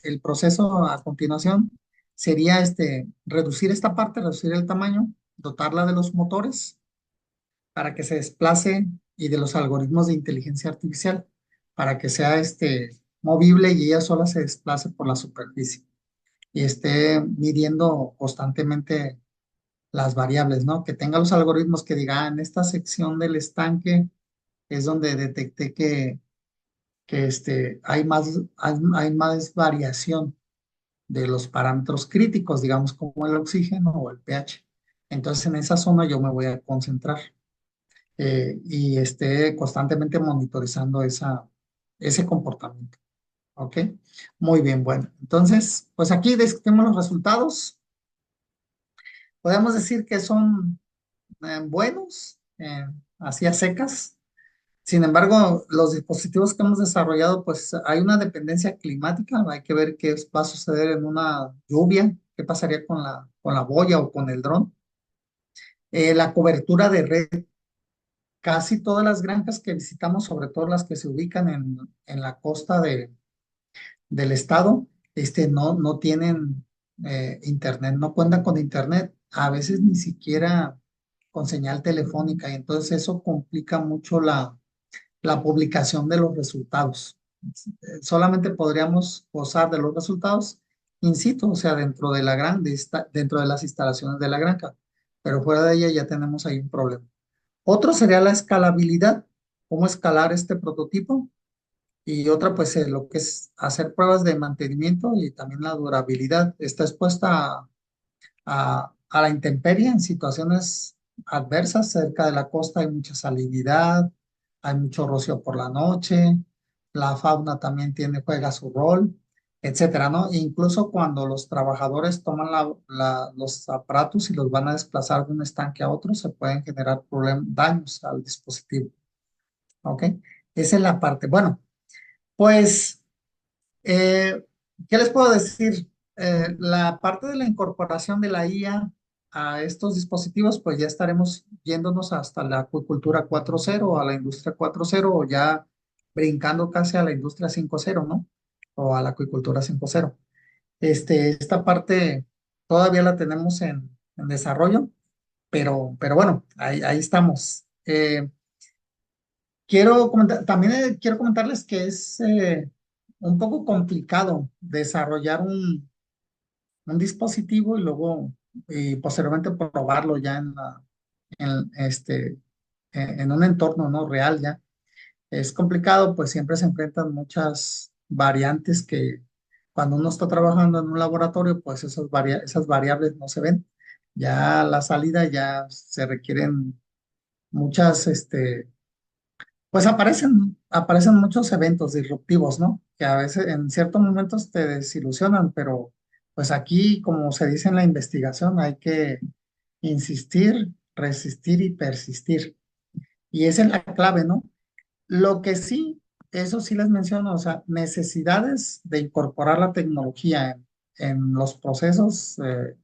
el proceso a continuación sería reducir esta parte, reducir el tamaño, dotarla de los motores para que se desplace y de los algoritmos de inteligencia artificial para que sea movible y ella sola se desplace por la superficie y esté midiendo constantemente las variables, ¿no? Que tenga los algoritmos que diga: en esta sección del estanque es donde detecté que hay más variación de los parámetros críticos, digamos, como el oxígeno o el pH. Entonces, en esa zona yo me voy a concentrar y esté constantemente monitorizando ese comportamiento. ¿Ok? Muy bien, bueno. Entonces, pues aquí tenemos los resultados. Podemos decir que son buenos, así a secas. Sin embargo, los dispositivos que hemos desarrollado, pues hay una dependencia climática. Hay que ver qué va a suceder en una lluvia, qué pasaría con la boya o con el dron. La cobertura de red. Casi todas las granjas que visitamos, sobre todo las que se ubican en la costa del estado, no tienen internet, no cuentan con internet, a veces ni siquiera con señal telefónica, y entonces eso complica mucho la publicación de los resultados. Solamente podríamos gozar de los resultados in situ, o sea, dentro de las instalaciones de la granja, pero fuera de ella ya tenemos ahí un problema. Otro sería la escalabilidad, cómo escalar este prototipo. Y otra, pues lo que es hacer pruebas de mantenimiento y también la durabilidad. Está expuesta a la intemperie en situaciones adversas. Cerca de la costa hay mucha salinidad, hay mucho rocío por la noche, la fauna también juega su rol, etcétera, ¿no? E incluso cuando los trabajadores toman los aparatos y los van a desplazar de un estanque a otro, se pueden generar daños al dispositivo, ¿ok? Esa es la parte. Bueno, pues ¿qué les puedo decir? La parte de la incorporación de la IA a estos dispositivos, pues ya estaremos yéndonos hasta la acuicultura 4.0, a la industria 4.0, o ya brincando casi a la industria 5.0, ¿no? o a la acuicultura 5.0. Esta parte todavía la tenemos en desarrollo, pero bueno, ahí estamos. También quiero comentarles que es un poco complicado desarrollar un dispositivo y posteriormente probarlo ya en un entorno no real ya. Es complicado, pues siempre se enfrentan muchas variantes que cuando uno está trabajando en un laboratorio, pues esas variables no se ven. Ya a la salida ya se requieren muchas, pues aparecen muchos eventos disruptivos, ¿no? Que a veces en ciertos momentos te desilusionan, pero pues aquí, como se dice en la investigación, hay que insistir, resistir y persistir. Y esa es la clave, ¿no? Lo que sí, eso sí les menciono, o sea, necesidades de incorporar la tecnología en los procesos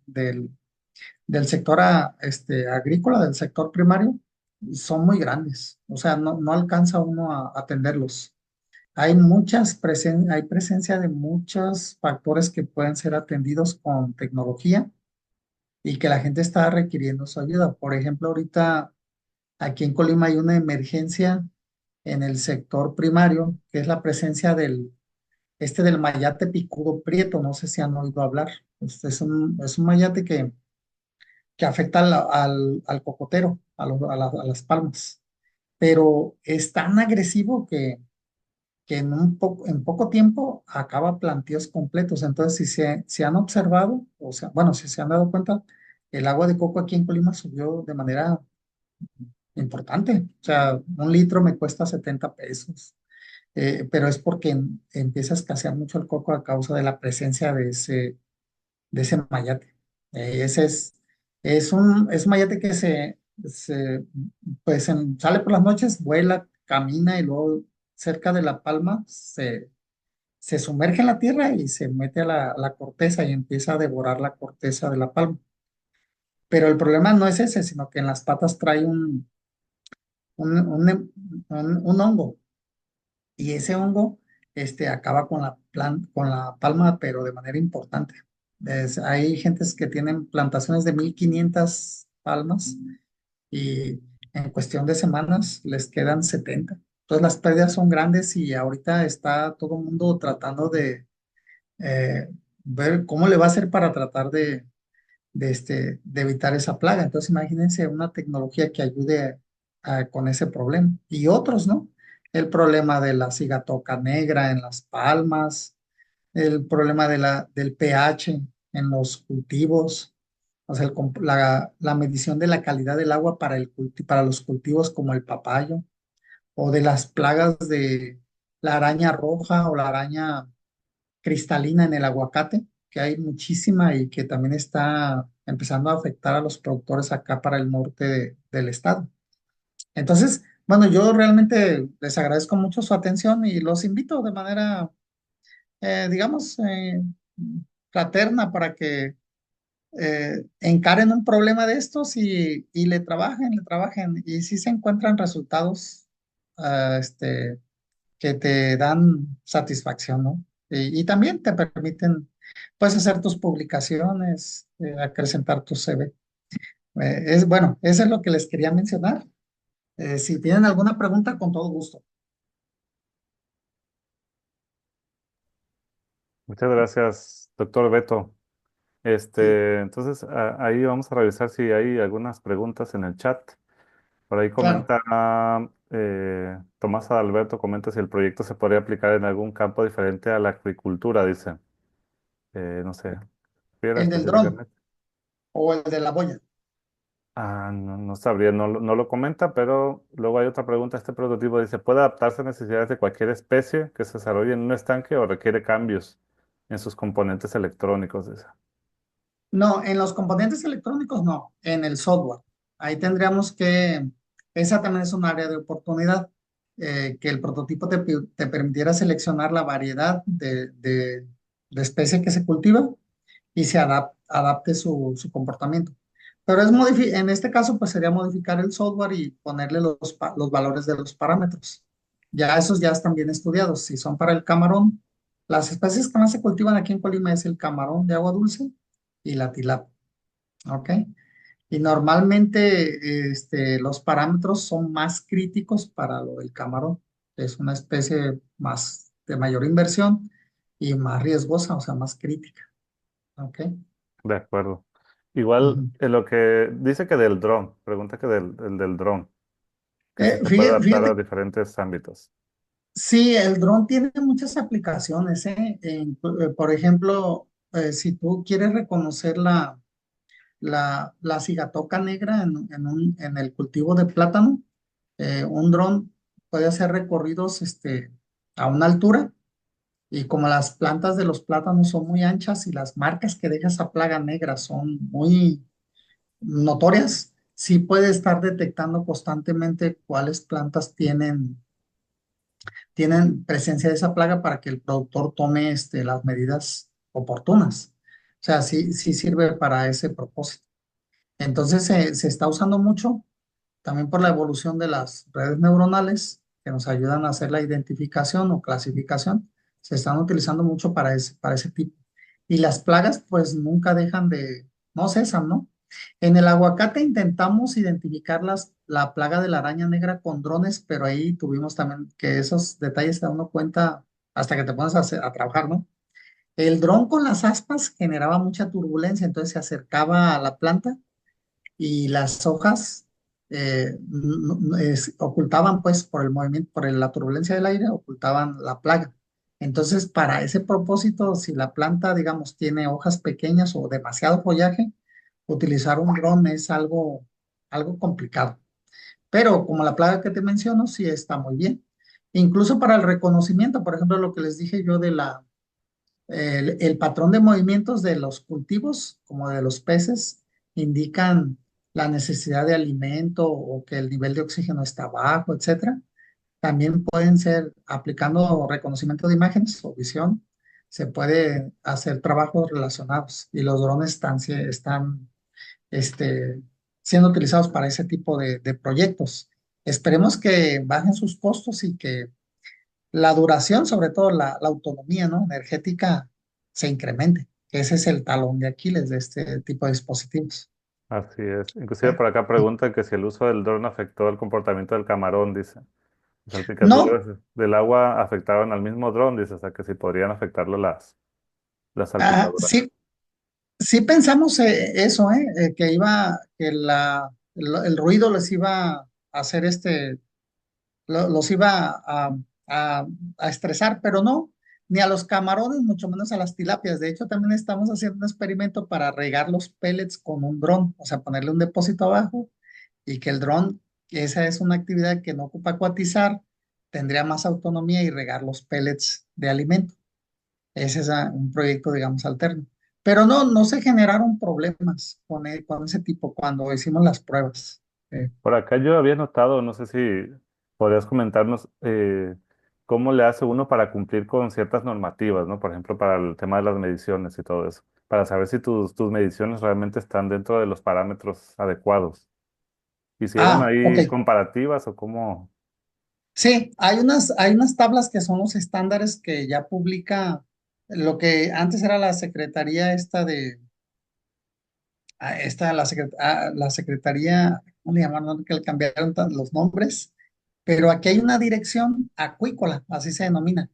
del sector agrícola, del sector primario, son muy grandes. O sea, no alcanza uno a atenderlos. Hay presencia de muchos factores que pueden ser atendidos con tecnología y que la gente está requiriendo su ayuda. Por ejemplo, ahorita aquí en Colima hay una emergencia en el sector primario, que es la presencia del mayate picudo prieto. No sé si han oído hablar. Es un mayate que afecta al cocotero, a las palmas, pero es tan agresivo que en poco tiempo acaba plantíos completos. Entonces, si han observado, o sea, bueno, si se han dado cuenta, el agua de coco aquí en Colima subió de manera importante. O sea, un litro me cuesta 70 pesos. Pero es porque empieza a escasear mucho el coco a causa de la presencia de ese mayate. Es un mayate que pues sale por las noches, vuela, camina y luego cerca de la palma se sumerge en la tierra y se mete a la corteza y empieza a devorar la corteza de la palma. Pero el problema no es ese, sino que en las patas trae un hongo y ese hongo acaba con la palma, pero de manera importante. Hay gentes que tienen plantaciones de 1,500 palmas y en cuestión de semanas les quedan 70. Entonces las pérdidas son grandes y ahorita está todo el mundo tratando de eh, ver cómo le va a hacer para tratar de evitar esa plaga. Entonces, imagínense una tecnología que ayude con ese problema. Y otros, ¿no? El problema de la cigatoca negra en las palmas, el problema del pH en los cultivos, o sea, la medición de la calidad del agua para los cultivos como el papayo, o de las plagas de la araña roja o la araña cristalina en el aguacate, que hay muchísima y que también está empezando a afectar a los productores acá para el norte del estado. Entonces, bueno, yo realmente les agradezco mucho su atención y los invito de manera, digamos, fraterna para que encaren un problema de estos y le trabajen, y si se encuentran resultados ah, este, que te dan satisfacción, ¿no? Y también te permiten, pues, hacer tus publicaciones, acrecentar tu CV. Bueno, eso es lo que les quería mencionar. Si tienen alguna pregunta, con todo gusto. Muchas gracias, doctor Beto. Sí, Entonces, ahí vamos a revisar si hay algunas preguntas en el chat. Por ahí claro. comenta, Tomás Adalberto comenta si el proyecto se podría aplicar en algún campo diferente a la agricultura, dice. No sé, ¿refiere El del dron específicamente? o el de la boya. No, no sabría, no lo comenta, pero luego hay otra pregunta. Este prototipo dice, ¿puede adaptarse a necesidades de cualquier especie que se desarrolle en un estanque o requiere cambios en sus componentes electrónicos? Dice. No, en los componentes electrónicos no, en el software. Ahí esa también es un área de oportunidad, que el prototipo te permitiera seleccionar la variedad de especie que se cultiva y adapte su comportamiento. Pero en este caso, pues sería modificar el software y ponerle los valores de los parámetros. Ya esos ya están bien estudiados. Si son para el camarón, Las especies que más se cultivan aquí en Colima es el camarón de agua dulce y la tilapia, ¿ok? Y normalmente los parámetros son más críticos para lo del camarón. Es una especie más de mayor inversión y más riesgosa, o sea, más crítica, ¿ok? De acuerdo. Igual, Ujú. en lo que dice que del dron, pregunta que del dron, que si se puede Fíjate, adaptar a diferentes ámbitos. sí, el dron tiene muchas aplicaciones, ¿eh? Por ejemplo, si tú quieres reconocer la cigatoca negra en el cultivo de plátano, un dron puede hacer recorridos a una altura y como las plantas de los plátanos son muy anchas y las marcas que deja esa plaga negra son muy notorias, sí puede estar detectando constantemente cuáles plantas tienen presencia de esa plaga para que el productor tome las medidas oportunas. O sea, sí, sí sirve para ese propósito. Entonces se está usando mucho también por la evolución de las redes neuronales que nos ayudan a hacer la identificación o clasificación. Se están utilizando mucho para ese tipo. Y las plagas pues nunca dejan no cesan, ¿no? En el aguacate intentamos identificar la plaga de la araña negra con drones, pero ahí tuvimos también que esos detalles se da uno cuenta hasta que te pones a trabajar, ¿no? El dron con las aspas generaba mucha turbulencia, entonces se acercaba a la planta y las hojas ocultaban, pues, por el movimiento, la turbulencia del aire, ocultaban la plaga. Entonces, para ese propósito, si la planta, digamos, tiene hojas pequeñas o demasiado follaje, utilizar un dron es algo complicado. Pero como la plaga que te menciono, sí está muy bien. Incluso para el reconocimiento, por ejemplo, lo que les dije yo el patrón de movimientos de los cultivos, como de los peces, indican la necesidad de alimento o que el nivel de oxígeno está bajo, etcétera. También pueden ser aplicando reconocimiento de imágenes o visión, se puede hacer trabajos relacionados y los drones están este, siendo utilizados para ese tipo de proyectos. Esperemos que bajen sus costos y que la duración, sobre todo la autonomía, ¿no? Energética, se incremente. Ese es el talón de Aquiles de este tipo de dispositivos. Así es. Inclusive ¿Eh? por acá preguntan que si el uso del dron afectó el comportamiento del camarón, dice. Las No, salpicaduras del agua afectaban al mismo dron, dice, o sea que si podrían afectarlo las salpicaduras. sí, sí pensamos eso, que el ruido les iba a hacer los iba a, a estresar, pero no, ni a los camarones, mucho menos a las tilapias. De hecho, también estamos haciendo un experimento para regar los pellets con un dron, o sea, ponerle un depósito abajo y que el dron, que esa es una actividad que no ocupa acuatizar, tendría más autonomía y regar los pellets de alimento. Ese es un proyecto, digamos, alterno. Pero no se generaron problemas con ese tipo cuando hicimos las pruebas. Por acá yo había notado, no sé si podrías comentarnos cómo le hace uno para cumplir con ciertas normativas, ¿no? Por ejemplo, para el tema de las mediciones y todo eso, para saber si tus mediciones realmente están dentro de los parámetros adecuados. ¿Hicieron Ok. ahí comparativas o cómo? Sí, hay unas tablas que son los estándares que ya publica lo que antes era la secretaría la secretaría, ¿cómo le llamaron? No, que le cambiaron los nombres, pero aquí hay una dirección acuícola, así se denomina,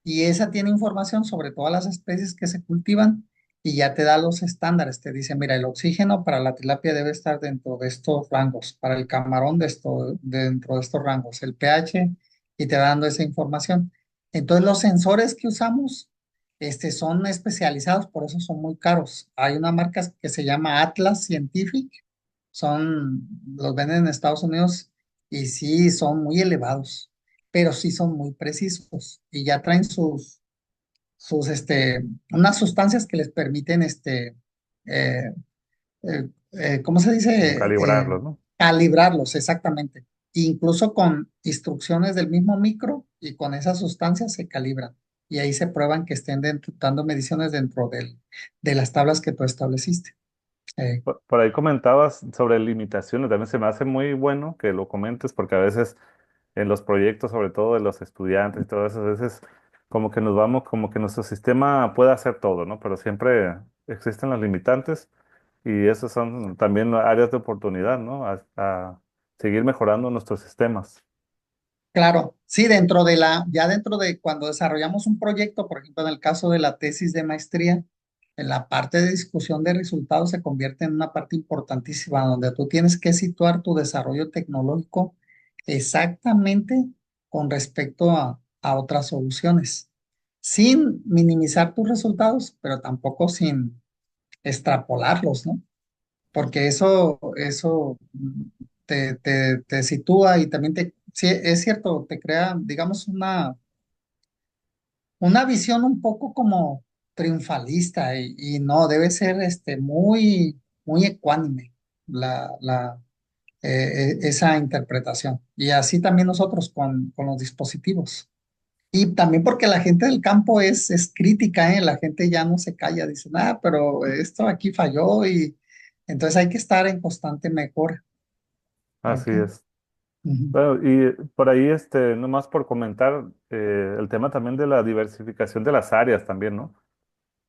y esa tiene información sobre todas las especies que se cultivan y ya te da los estándares, te dice, mira, el oxígeno para la tilapia debe estar dentro de estos rangos, para el camarón dentro de estos rangos, el pH, y te va dando esa información. Entonces los sensores que usamos son especializados, por eso son muy caros. Hay una marca que se llama Atlas Scientific, los venden en Estados Unidos y sí son muy elevados, pero sí son muy precisos y ya traen unas sustancias que les permiten, eh, ¿cómo se Como dice? calibrarlos, ¿no? Calibrarlos, exactamente. Incluso con instrucciones del mismo micro y con esas sustancias se calibran. Y ahí se prueban que estén dando mediciones dentro de las tablas que tú estableciste. Eh, Por ahí comentabas sobre limitaciones, también se me hace muy bueno que lo comentes porque a veces en los proyectos, sobre todo de los estudiantes y todo eso, a veces como que nos vamos, como que nuestro sistema puede hacer todo, ¿no? Pero siempre existen las limitantes y esas son también áreas de oportunidad, ¿no? A seguir mejorando nuestros sistemas. Claro, sí, ya dentro de cuando desarrollamos un proyecto, por ejemplo, en el caso de la tesis de maestría, en la parte de discusión de resultados se convierte en una parte importantísima donde tú tienes que situar tu desarrollo tecnológico exactamente con respecto a otras soluciones, sin minimizar tus resultados, pero tampoco sin extrapolarlos, ¿no? Porque eso te sitúa y también sí, es cierto, te crea, digamos, una visión un poco como triunfalista y no, debe ser muy ecuánime esa interpretación. Y así también nosotros con los dispositivos. Y también porque la gente del campo es crítica, ¿eh? La gente ya no se calla, dice, ah, pero esto aquí falló y entonces hay que estar en constante mejora. Así ¿Ok? es. Ujú. Bueno, y por ahí, nomás por comentar, el tema también de la diversificación de las áreas también, ¿no?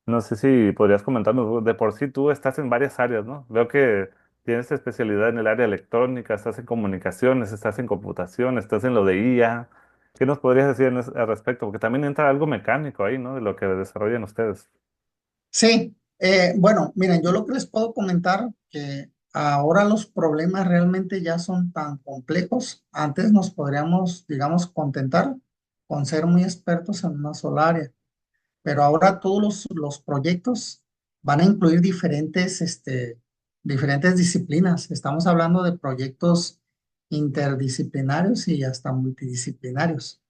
No sé si podrías comentarnos, de por sí tú estás en varias áreas, ¿no? Veo que tienes especialidad en el área electrónica, estás en comunicaciones, estás en computación, estás en lo de IA. ¿Qué nos podrías decir al respecto? Porque también entra algo mecánico ahí, ¿no? De lo que desarrollan ustedes. Sí, bueno, miren, yo lo que les puedo comentar que ahora los problemas realmente ya son tan complejos. Antes nos podríamos, digamos, contentar con ser muy expertos en una sola área, pero ahora todos los proyectos van a incluir diferentes disciplinas. Estamos hablando de proyectos interdisciplinarios y hasta multidisciplinarios.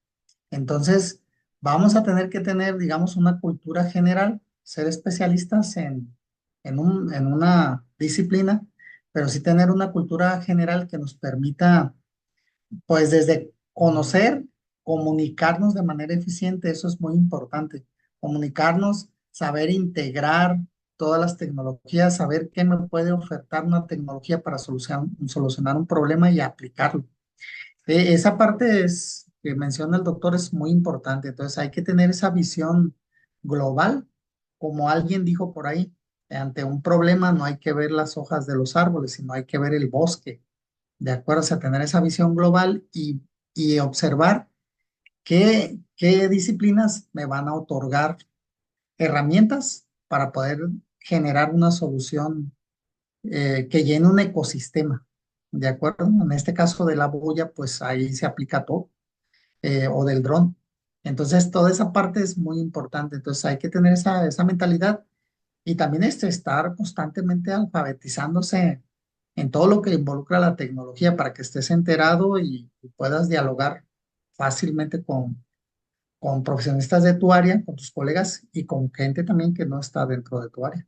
Entonces, vamos a tener que tener, digamos, una cultura general, ser especialistas en una disciplina, pero sí tener una cultura general que nos permita, pues, desde conocer, comunicarnos de manera eficiente, eso es muy importante. Comunicarnos, saber integrar todas las tecnologías, saber qué me puede ofertar una tecnología para solucionar un problema y aplicarlo. Esa parte que menciona el doctor es muy importante, entonces hay que tener esa visión global, como alguien dijo por ahí, ante un problema no hay que ver las hojas de los árboles, sino hay que ver el bosque, de acuerdo, o sea, tener esa visión global y observar qué disciplinas me van a otorgar herramientas para poder generar una solución que llene un ecosistema, ¿de acuerdo? En este caso de la bulla, pues ahí se aplica todo o del dron. Entonces, toda esa parte es muy importante. Entonces, hay que tener esa mentalidad y también estar constantemente alfabetizándose en todo lo que involucra la tecnología para que estés enterado y puedas dialogar fácilmente con profesionistas de tu área, con tus colegas y con gente también que no está dentro de tu área.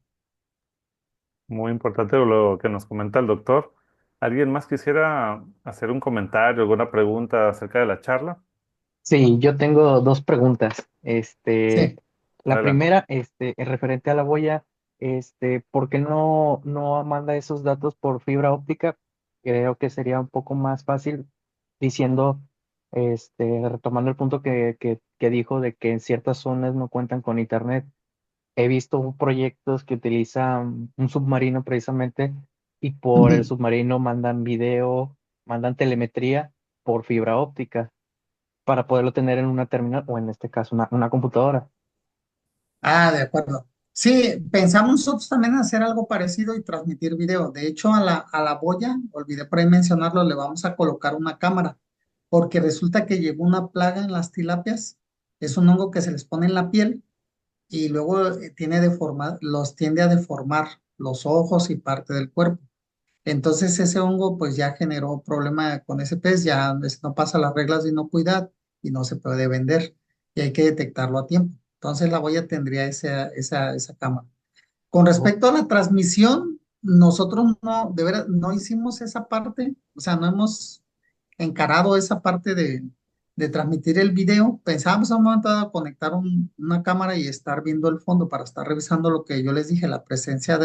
Muy importante lo que nos comenta el doctor. ¿Alguien más quisiera hacer un comentario, alguna pregunta acerca de la charla? Sí, yo tengo dos preguntas. Sí. La Adelante. primera, es referente a la boya, ¿por qué no manda esos datos por fibra óptica? Creo que sería un poco más fácil diciendo, retomando el punto que dijo de que en ciertas zonas no cuentan con internet. He visto proyectos que utilizan un submarino precisamente y por el Ujú. submarino mandan video, mandan telemetría por fibra óptica para poderlo tener en una terminal o en este caso una computadora. Ah, de acuerdo. Sí, pensamos nosotros también en hacer algo parecido y transmitir video. De hecho, a la boya, olvidé por ahí mencionarlo, le vamos a colocar una cámara, porque resulta que llegó una plaga en las tilapias. Es un hongo que se les pone en la piel y luego los tiende a deformar los ojos y parte del cuerpo. Entonces ese hongo pues ya generó problema con ese pez, ya no pasa las reglas de inocuidad y no se puede vender y hay que detectarlo a tiempo. Entonces la boya tendría esa cámara. Con Oh, respecto a la transmisión, nosotros no, de veras, no hicimos esa parte, o sea, no hemos encarado esa parte de transmitir el video. Pensábamos a un momento dado conectar una cámara y estar viendo el fondo para estar revisando lo que yo les dije, la presencia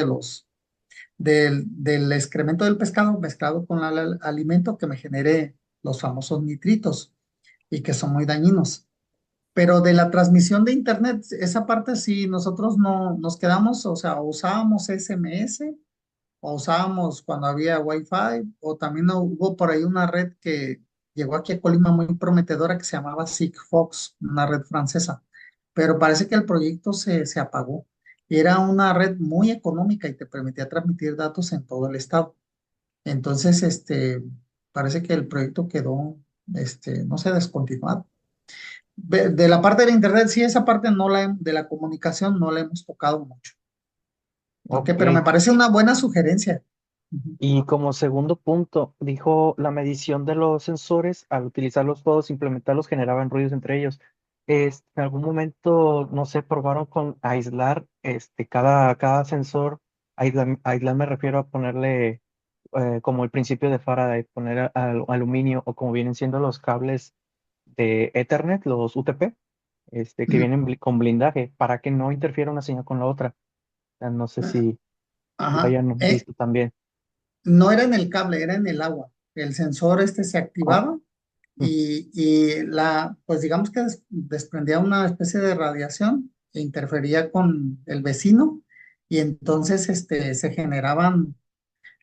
del excremento del pescado mezclado con el alimento que me genere los famosos nitritos y que son muy dañinos. Pero de la transmisión de internet, esa parte sí, nosotros no nos quedamos, o sea, usábamos SMS o usábamos cuando había Wi-Fi, o también hubo por ahí una red que llegó aquí a Colima muy prometedora que se llamaba Sigfox, una red francesa, pero parece que el proyecto se apagó. Y era una red muy económica y te permitía transmitir datos en todo el estado. Entonces, parece que el proyecto quedó, no sé, descontinuado. De la parte de internet, sí, esa parte no de la comunicación no la hemos tocado mucho. Ok, Ok. pero me parece una buena sugerencia. Ujú. Y como segundo punto, dijo la medición de los sensores, al utilizar los podos, implementarlos, generaban ruidos entre ellos. En algún momento, no sé, probaron con aislar cada sensor. Aislar me refiero a ponerle, como el principio de Faraday, poner aluminio o como vienen siendo los cables de Ethernet, los UTP, que vienen con blindaje, para que no interfiera una señal con la otra. O sea, no sé si lo Ajá. hayan visto también. No era en el cable, era en el agua. El sensor se Oh, activaba mm, pues digamos que desprendía una especie de radiación e interfería con el vecino y entonces se generaban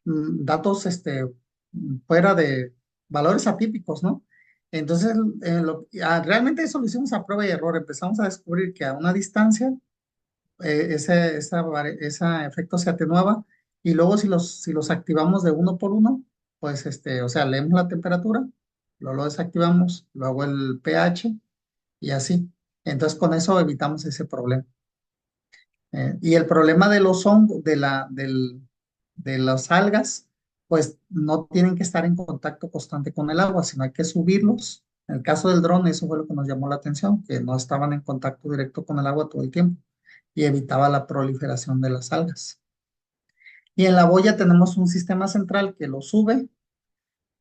datos fuera de valores atípicos, ¿no? Entonces, realmente eso lo hicimos a prueba y error. Empezamos a descubrir que a una distancia ese efecto se atenuaba y luego si los activamos de uno por uno, pues o sea, leemos la temperatura, luego lo desactivamos, luego el pH y así. Entonces con eso evitamos ese problema. Y el problema de los hongos, de las algas, pues no tienen que estar en contacto constante con el agua, sino hay que subirlos. En el caso del dron, eso fue lo que nos llamó la atención, que no estaban en contacto directo con el agua todo el tiempo y evitaba la proliferación de las algas. Y en la boya tenemos un sistema central que lo sube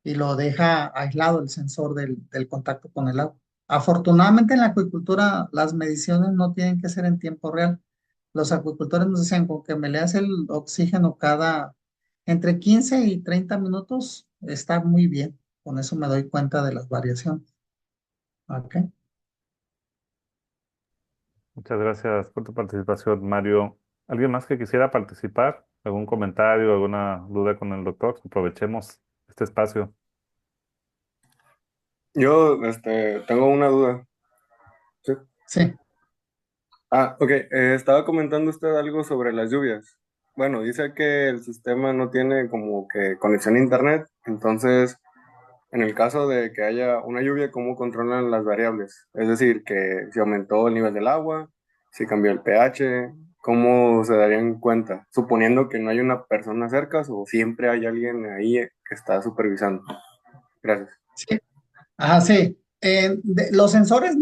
y lo deja aislado el sensor del contacto con el agua. Afortunadamente en la acuicultura las mediciones no tienen que ser en tiempo real. Los acuicultores nos decían con que me leas el oxígeno cada entre 15 y 30 minutos está muy bien. Con eso me doy cuenta de las variaciones. ¿Ok? Muchas gracias por tu participación, Mario. ¿Alguien más que quisiera participar? ¿Algún comentario, alguna duda con el doctor? Aprovechemos este espacio. Yo, tengo una duda. ¿Sí? Sí. Ok. Estaba comentando usted algo sobre las lluvias. Bueno, dice que el sistema no tiene como que conexión a internet, entonces, en el caso de que haya una lluvia, ¿cómo controlan las variables? Es decir, que si aumentó el nivel del agua, si cambió el pH, ¿cómo se darían cuenta? Suponiendo que no hay una persona cerca o siempre hay alguien ahí que está supervisando. Gracias. Sí. Ajá, sí. Los sensores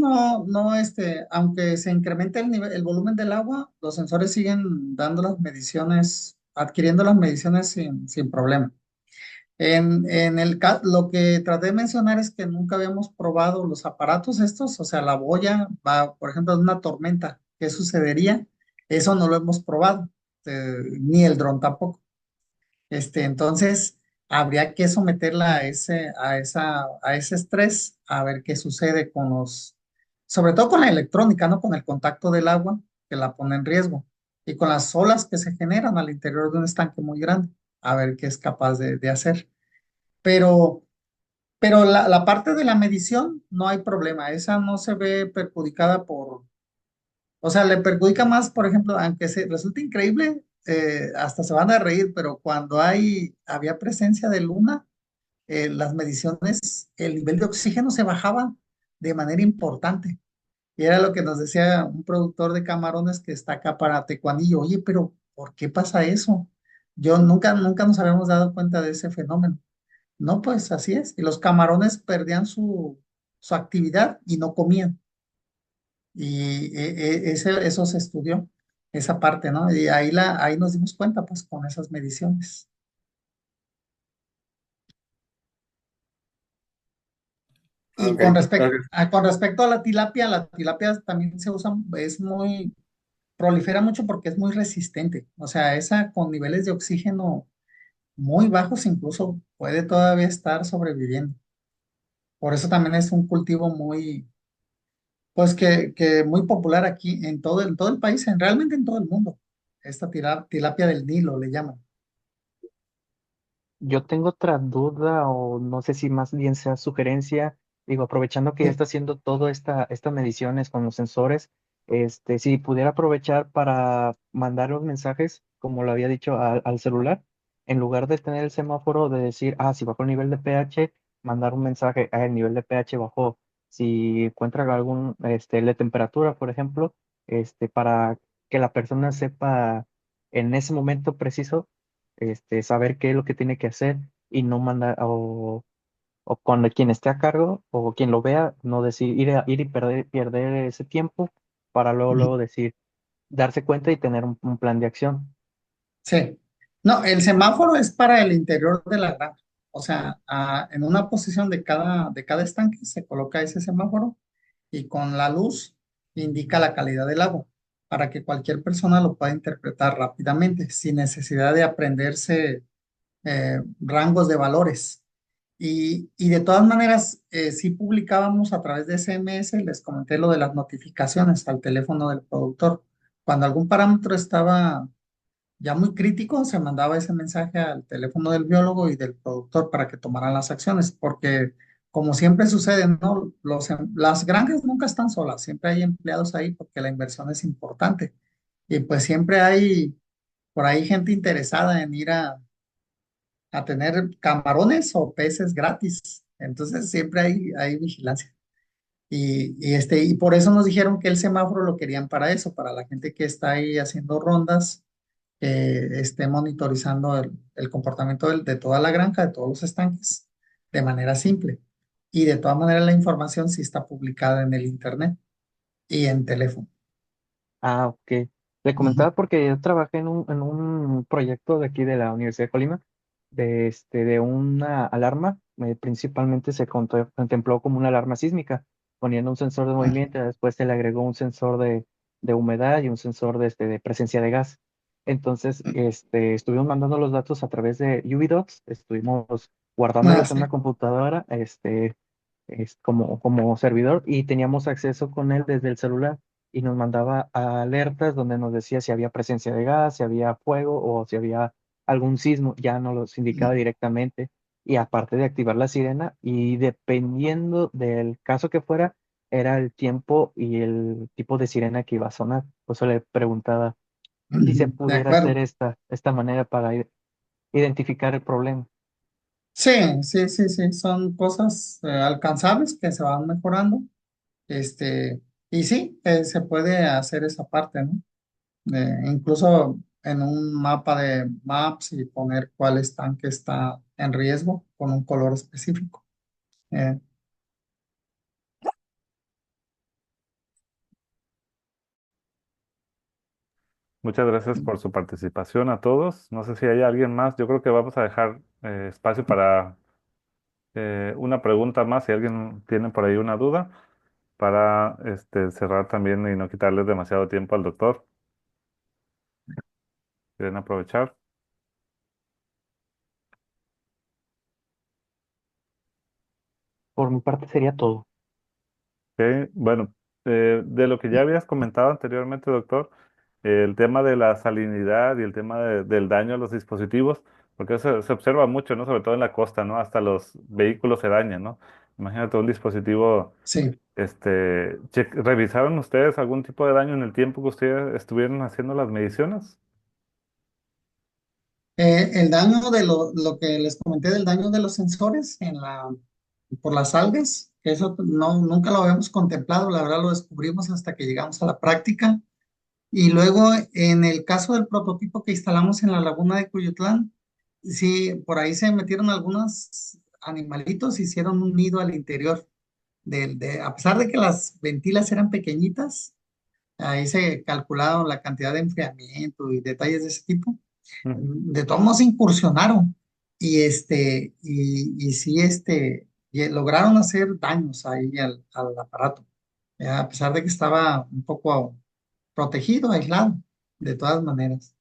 aunque se incremente el volumen del agua, los sensores siguen dando las mediciones, adquiriendo las mediciones sin problema. Lo que traté de mencionar es que nunca habíamos probado los aparatos estos, o sea, la boya va, por ejemplo, en una tormenta, ¿qué sucedería? Eso no lo hemos probado, ni el dron tampoco. Entonces, habría que someterla a ese estrés, a ver qué sucede sobre todo con la electrónica, ¿no? Con el contacto del agua, que la pone en riesgo, y con las olas que se generan al interior de un estanque muy grande, a ver qué es capaz de hacer. Pero, pero la parte de la medición, no hay problema, esa no se ve perjudicada o sea, le perjudica más, por ejemplo, aunque resulte increíble, hasta se van a reír, pero cuando había presencia de luna, las mediciones, el nivel de oxígeno se bajaba de manera importante. Y era lo que nos decía un productor de camarones que está acá para Tecuanillo, oye, pero ¿por qué pasa eso? Yo nunca nos habíamos dado cuenta de ese fenómeno. No, pues así es. Y los camarones perdían su actividad y no comían. Y eso se estudió, esa parte, ¿no? Y ahí nos dimos cuenta, pues, con esas mediciones. Y Ok, con respecto, gracias. con respecto a la tilapia también se usa, prolifera mucho porque es muy resistente. O sea, esa con niveles de oxígeno muy bajos incluso puede todavía estar sobreviviendo. Por eso también es un cultivo muy, Pues que muy popular aquí en todo el país, realmente en todo el mundo. Esta tilapia del Nilo le llaman. Yo tengo otra duda, o no sé si más bien sea sugerencia, digo, aprovechando que ya Sí, está haciendo todas estas mediciones con los sensores, si pudiera aprovechar para mandar los mensajes, como lo había dicho, al celular, en lugar de tener el semáforo de decir, si bajó el nivel de pH, mandar un mensaje, el nivel de pH bajó. Si encuentra algún, la temperatura, por ejemplo, para que la persona sepa en ese momento preciso, saber qué es lo que tiene que hacer y no mandar, o cuando quien esté a cargo o quien lo vea, no decir, ir y perder ese tiempo para luego decir, darse cuenta y tener un plan de acción. sí. No, el semáforo es para el interior de la granja. O sea, en una posición de cada estanque se coloca ese semáforo y con la luz indica la calidad del agua para que cualquier persona lo pueda interpretar rápidamente sin necesidad de aprenderse rangos de valores. Y de todas maneras, sí publicábamos a través de SMS, les comenté lo de las notificaciones al teléfono del productor. Cuando algún parámetro estaba ya muy crítico, se mandaba ese mensaje al teléfono del biólogo y del productor para que tomaran las acciones, porque como siempre sucede, ¿no? Las granjas nunca están solas, siempre hay empleados ahí porque la inversión es importante. Y pues siempre hay por ahí gente interesada en ir a tener camarones o peces gratis. Entonces siempre hay vigilancia. Y por eso nos dijeron que el semáforo lo querían para eso, para la gente que está ahí haciendo rondas, que esté monitorizando el comportamiento de toda la granja, de todos los estanques, de manera simple. Y de todas maneras la información sí está publicada en el internet y en teléfono. Ok. Le Ujú. comentaba porque yo trabajé en un proyecto de aquí de la Universidad de Colima, de una alarma, principalmente se contempló como una alarma sísmica, poniendo un sensor de Ujú. movimiento, después se le agregó un sensor de humedad y un sensor de presencia de gas. Entonces, estuvimos mandando los datos a través de UV estuvimos Ah, guardándolos en una sí. computadora, como servidor, y teníamos acceso con él desde el celular y nos mandaba alertas donde nos decía si había presencia de gas, si había fuego o si había algún sismo, ya nos los indicaba directamente. Y aparte de activar la sirena, y dependiendo del caso que fuera, era el tiempo y el tipo de sirena que iba a sonar. Por eso le preguntaba si se Ujú. De pudiera hacer acuerdo. esta manera para identificar el problema. Sí, sí, sí, sí, son cosas alcanzables que se van mejorando. Y sí, se puede hacer esa parte, ¿no? Incluso en un mapa de Maps y poner cuál estanque está en riesgo con un color específico. Eh, Muchas gracias por su participación a todos. No sé si hay alguien más. Yo creo que vamos a dejar espacio para una pregunta más, si alguien tiene por ahí una duda, para cerrar también y no quitarles demasiado tiempo al doctor. ¿Quieren aprovechar? Por mi parte sería todo. Ok, bueno, de lo que ya habías comentado anteriormente, doctor, el tema de la salinidad y el tema del daño a los dispositivos, porque eso se observa mucho, ¿no? Sobre todo en la costa, ¿no? Hasta los vehículos se dañan, ¿no? Imagínate un dispositivo, sí. ¿revisaron ustedes algún tipo de daño en el tiempo que ustedes estuvieron haciendo las mediciones? El daño de lo que les comenté del daño de los sensores por las algas, que eso no, nunca lo habíamos contemplado, la verdad lo descubrimos hasta que llegamos a la práctica. Y luego, en el caso del prototipo que instalamos en la laguna de Cuyutlán, sí, por ahí se metieron algunos animalitos, hicieron un nido al interior. A pesar de que las ventilas eran pequeñitas, ahí se calcularon la cantidad de enfriamiento y detalles de ese tipo. Mm. De todos modos incursionaron y sí, lograron hacer daños ahí al aparato, a pesar de que estaba un poco protegido, aislado, de todas maneras.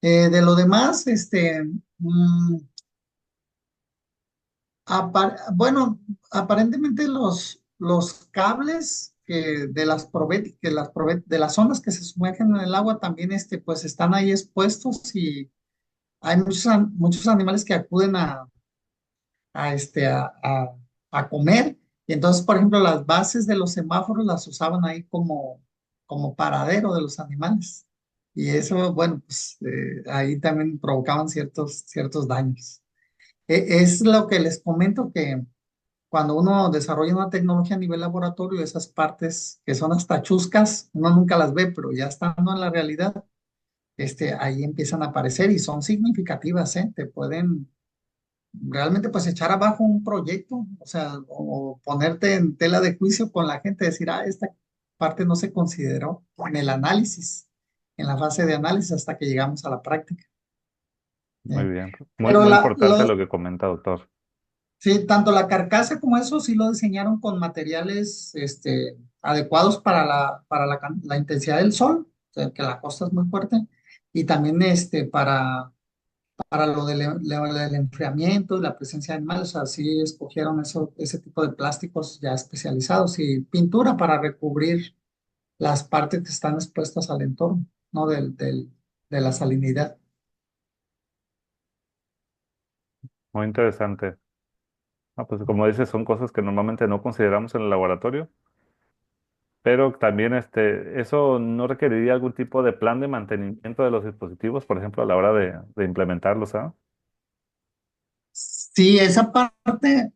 De lo demás, mm, bueno, aparentemente los cables que de las de las ondas que se sumergen en el agua también pues están ahí expuestos y hay muchos animales que acuden a, este, a, a, a comer. Y entonces, por ejemplo, las bases de los semáforos las usaban ahí como paradero de los animales. Y eso, bueno, pues ahí también provocaban ciertos daños. Es lo que les comento que cuando uno desarrolla una tecnología a nivel laboratorio, esas partes que son hasta chuscas, uno nunca las ve, pero ya estando en la realidad, ahí empiezan a aparecer y son significativas, ¿eh? Te pueden realmente pues echar abajo un proyecto, o sea, o ponerte en tela de juicio con la gente, decir, esta parte no se consideró en el análisis, en la fase de análisis hasta que llegamos a la práctica. Muy ¿Eh? bien. Muy, Pero muy importante lo que comenta, doctor. sí, tanto la carcasa como eso sí lo diseñaron con materiales adecuados para la intensidad del sol, o sea, que la costa es muy fuerte, y también para del enfriamiento y la presencia de animales, así escogieron ese tipo de plásticos ya especializados y pintura para recubrir las partes que están expuestas al entorno, ¿no? De la salinidad. Muy interesante. Pues como dices, son cosas que normalmente no consideramos en el laboratorio, pero también eso no requeriría algún tipo de plan de mantenimiento de los dispositivos, por ejemplo, a la hora de implementarlos, ¿ah? Sí, esa parte,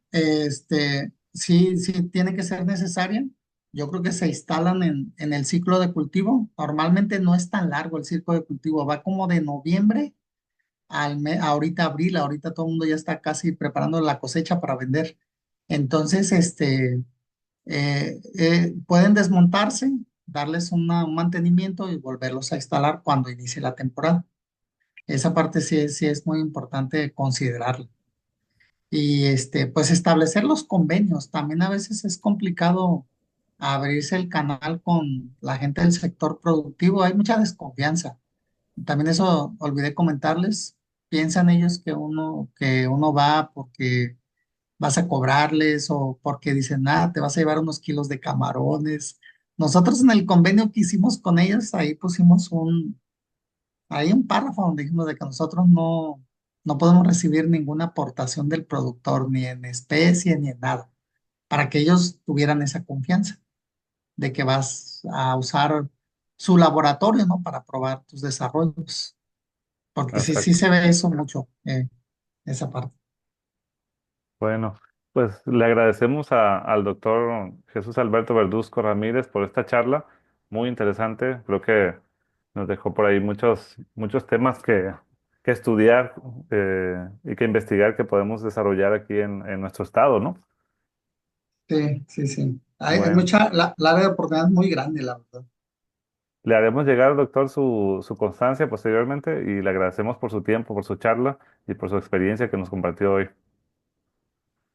sí tiene que ser necesaria. Yo creo que se instalan en el ciclo de cultivo. Normalmente no es tan largo el ciclo de cultivo, va como de noviembre ahorita abril, ahorita todo el mundo ya está casi preparando la cosecha para vender. Entonces, pueden desmontarse, darles un mantenimiento y volverlos a instalar cuando inicie la temporada. Esa parte sí es muy importante considerarla. Y pues establecer los convenios. También a veces es complicado abrirse el canal con la gente del sector productivo. Hay mucha desconfianza. También eso olvidé comentarles. Piensan ellos que uno va porque vas a cobrarles o porque dicen, te vas a llevar unos kilos de camarones. Nosotros en el convenio que hicimos con ellos, ahí pusimos ahí un párrafo donde dijimos de que nosotros no podemos recibir ninguna aportación del productor, ni en especie, ni en nada, para que ellos tuvieran esa confianza de que vas a usar su laboratorio, ¿no? Para probar tus desarrollos, porque sí Exacto. se ve eso mucho, esa parte. Bueno, pues le agradecemos al doctor Jesús Alberto Verduzco Ramírez por esta charla, muy interesante. Creo que nos dejó por ahí muchos temas que estudiar y que investigar que podemos desarrollar aquí en nuestro estado, ¿no? Sí, sí, sí. Hay Bueno, la área de oportunidad es muy grande, la verdad. le haremos llegar al doctor su constancia posteriormente y le agradecemos por su tiempo, por su charla y por su experiencia que nos compartió hoy.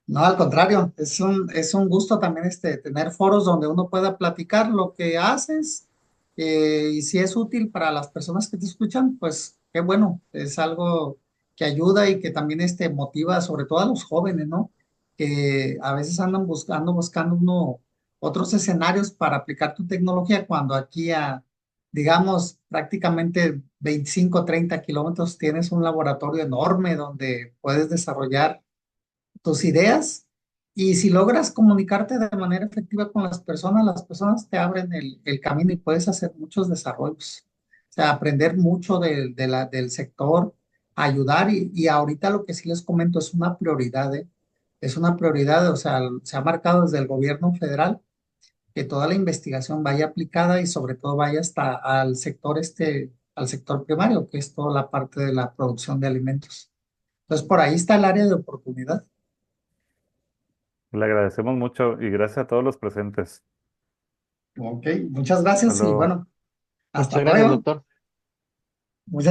No, al contrario, es un gusto también tener foros donde uno pueda platicar lo que haces, y si es útil para las personas que te escuchan, pues qué bueno, es algo que ayuda y que también motiva sobre todo a los jóvenes, ¿no? Que a veces andan buscando otros escenarios para aplicar tu tecnología cuando aquí digamos, prácticamente 25 30 kilómetros tienes un laboratorio enorme donde puedes desarrollar tus ideas y si logras comunicarte de manera efectiva con las personas te abren el camino y puedes hacer muchos desarrollos. O sea, aprender mucho del sector, ayudar y ahorita lo que sí les comento es una prioridad, ¿eh? Es una prioridad, o sea, se ha marcado desde el gobierno federal que toda la investigación vaya aplicada y sobre todo vaya hasta al sector primario, que es toda la parte de la producción de alimentos. Entonces, por ahí está el área de oportunidad. Le agradecemos mucho y gracias a todos los presentes. Ok, muchas Hasta gracias y luego. bueno, hasta Muchas gracias, luego. doctor. Muchas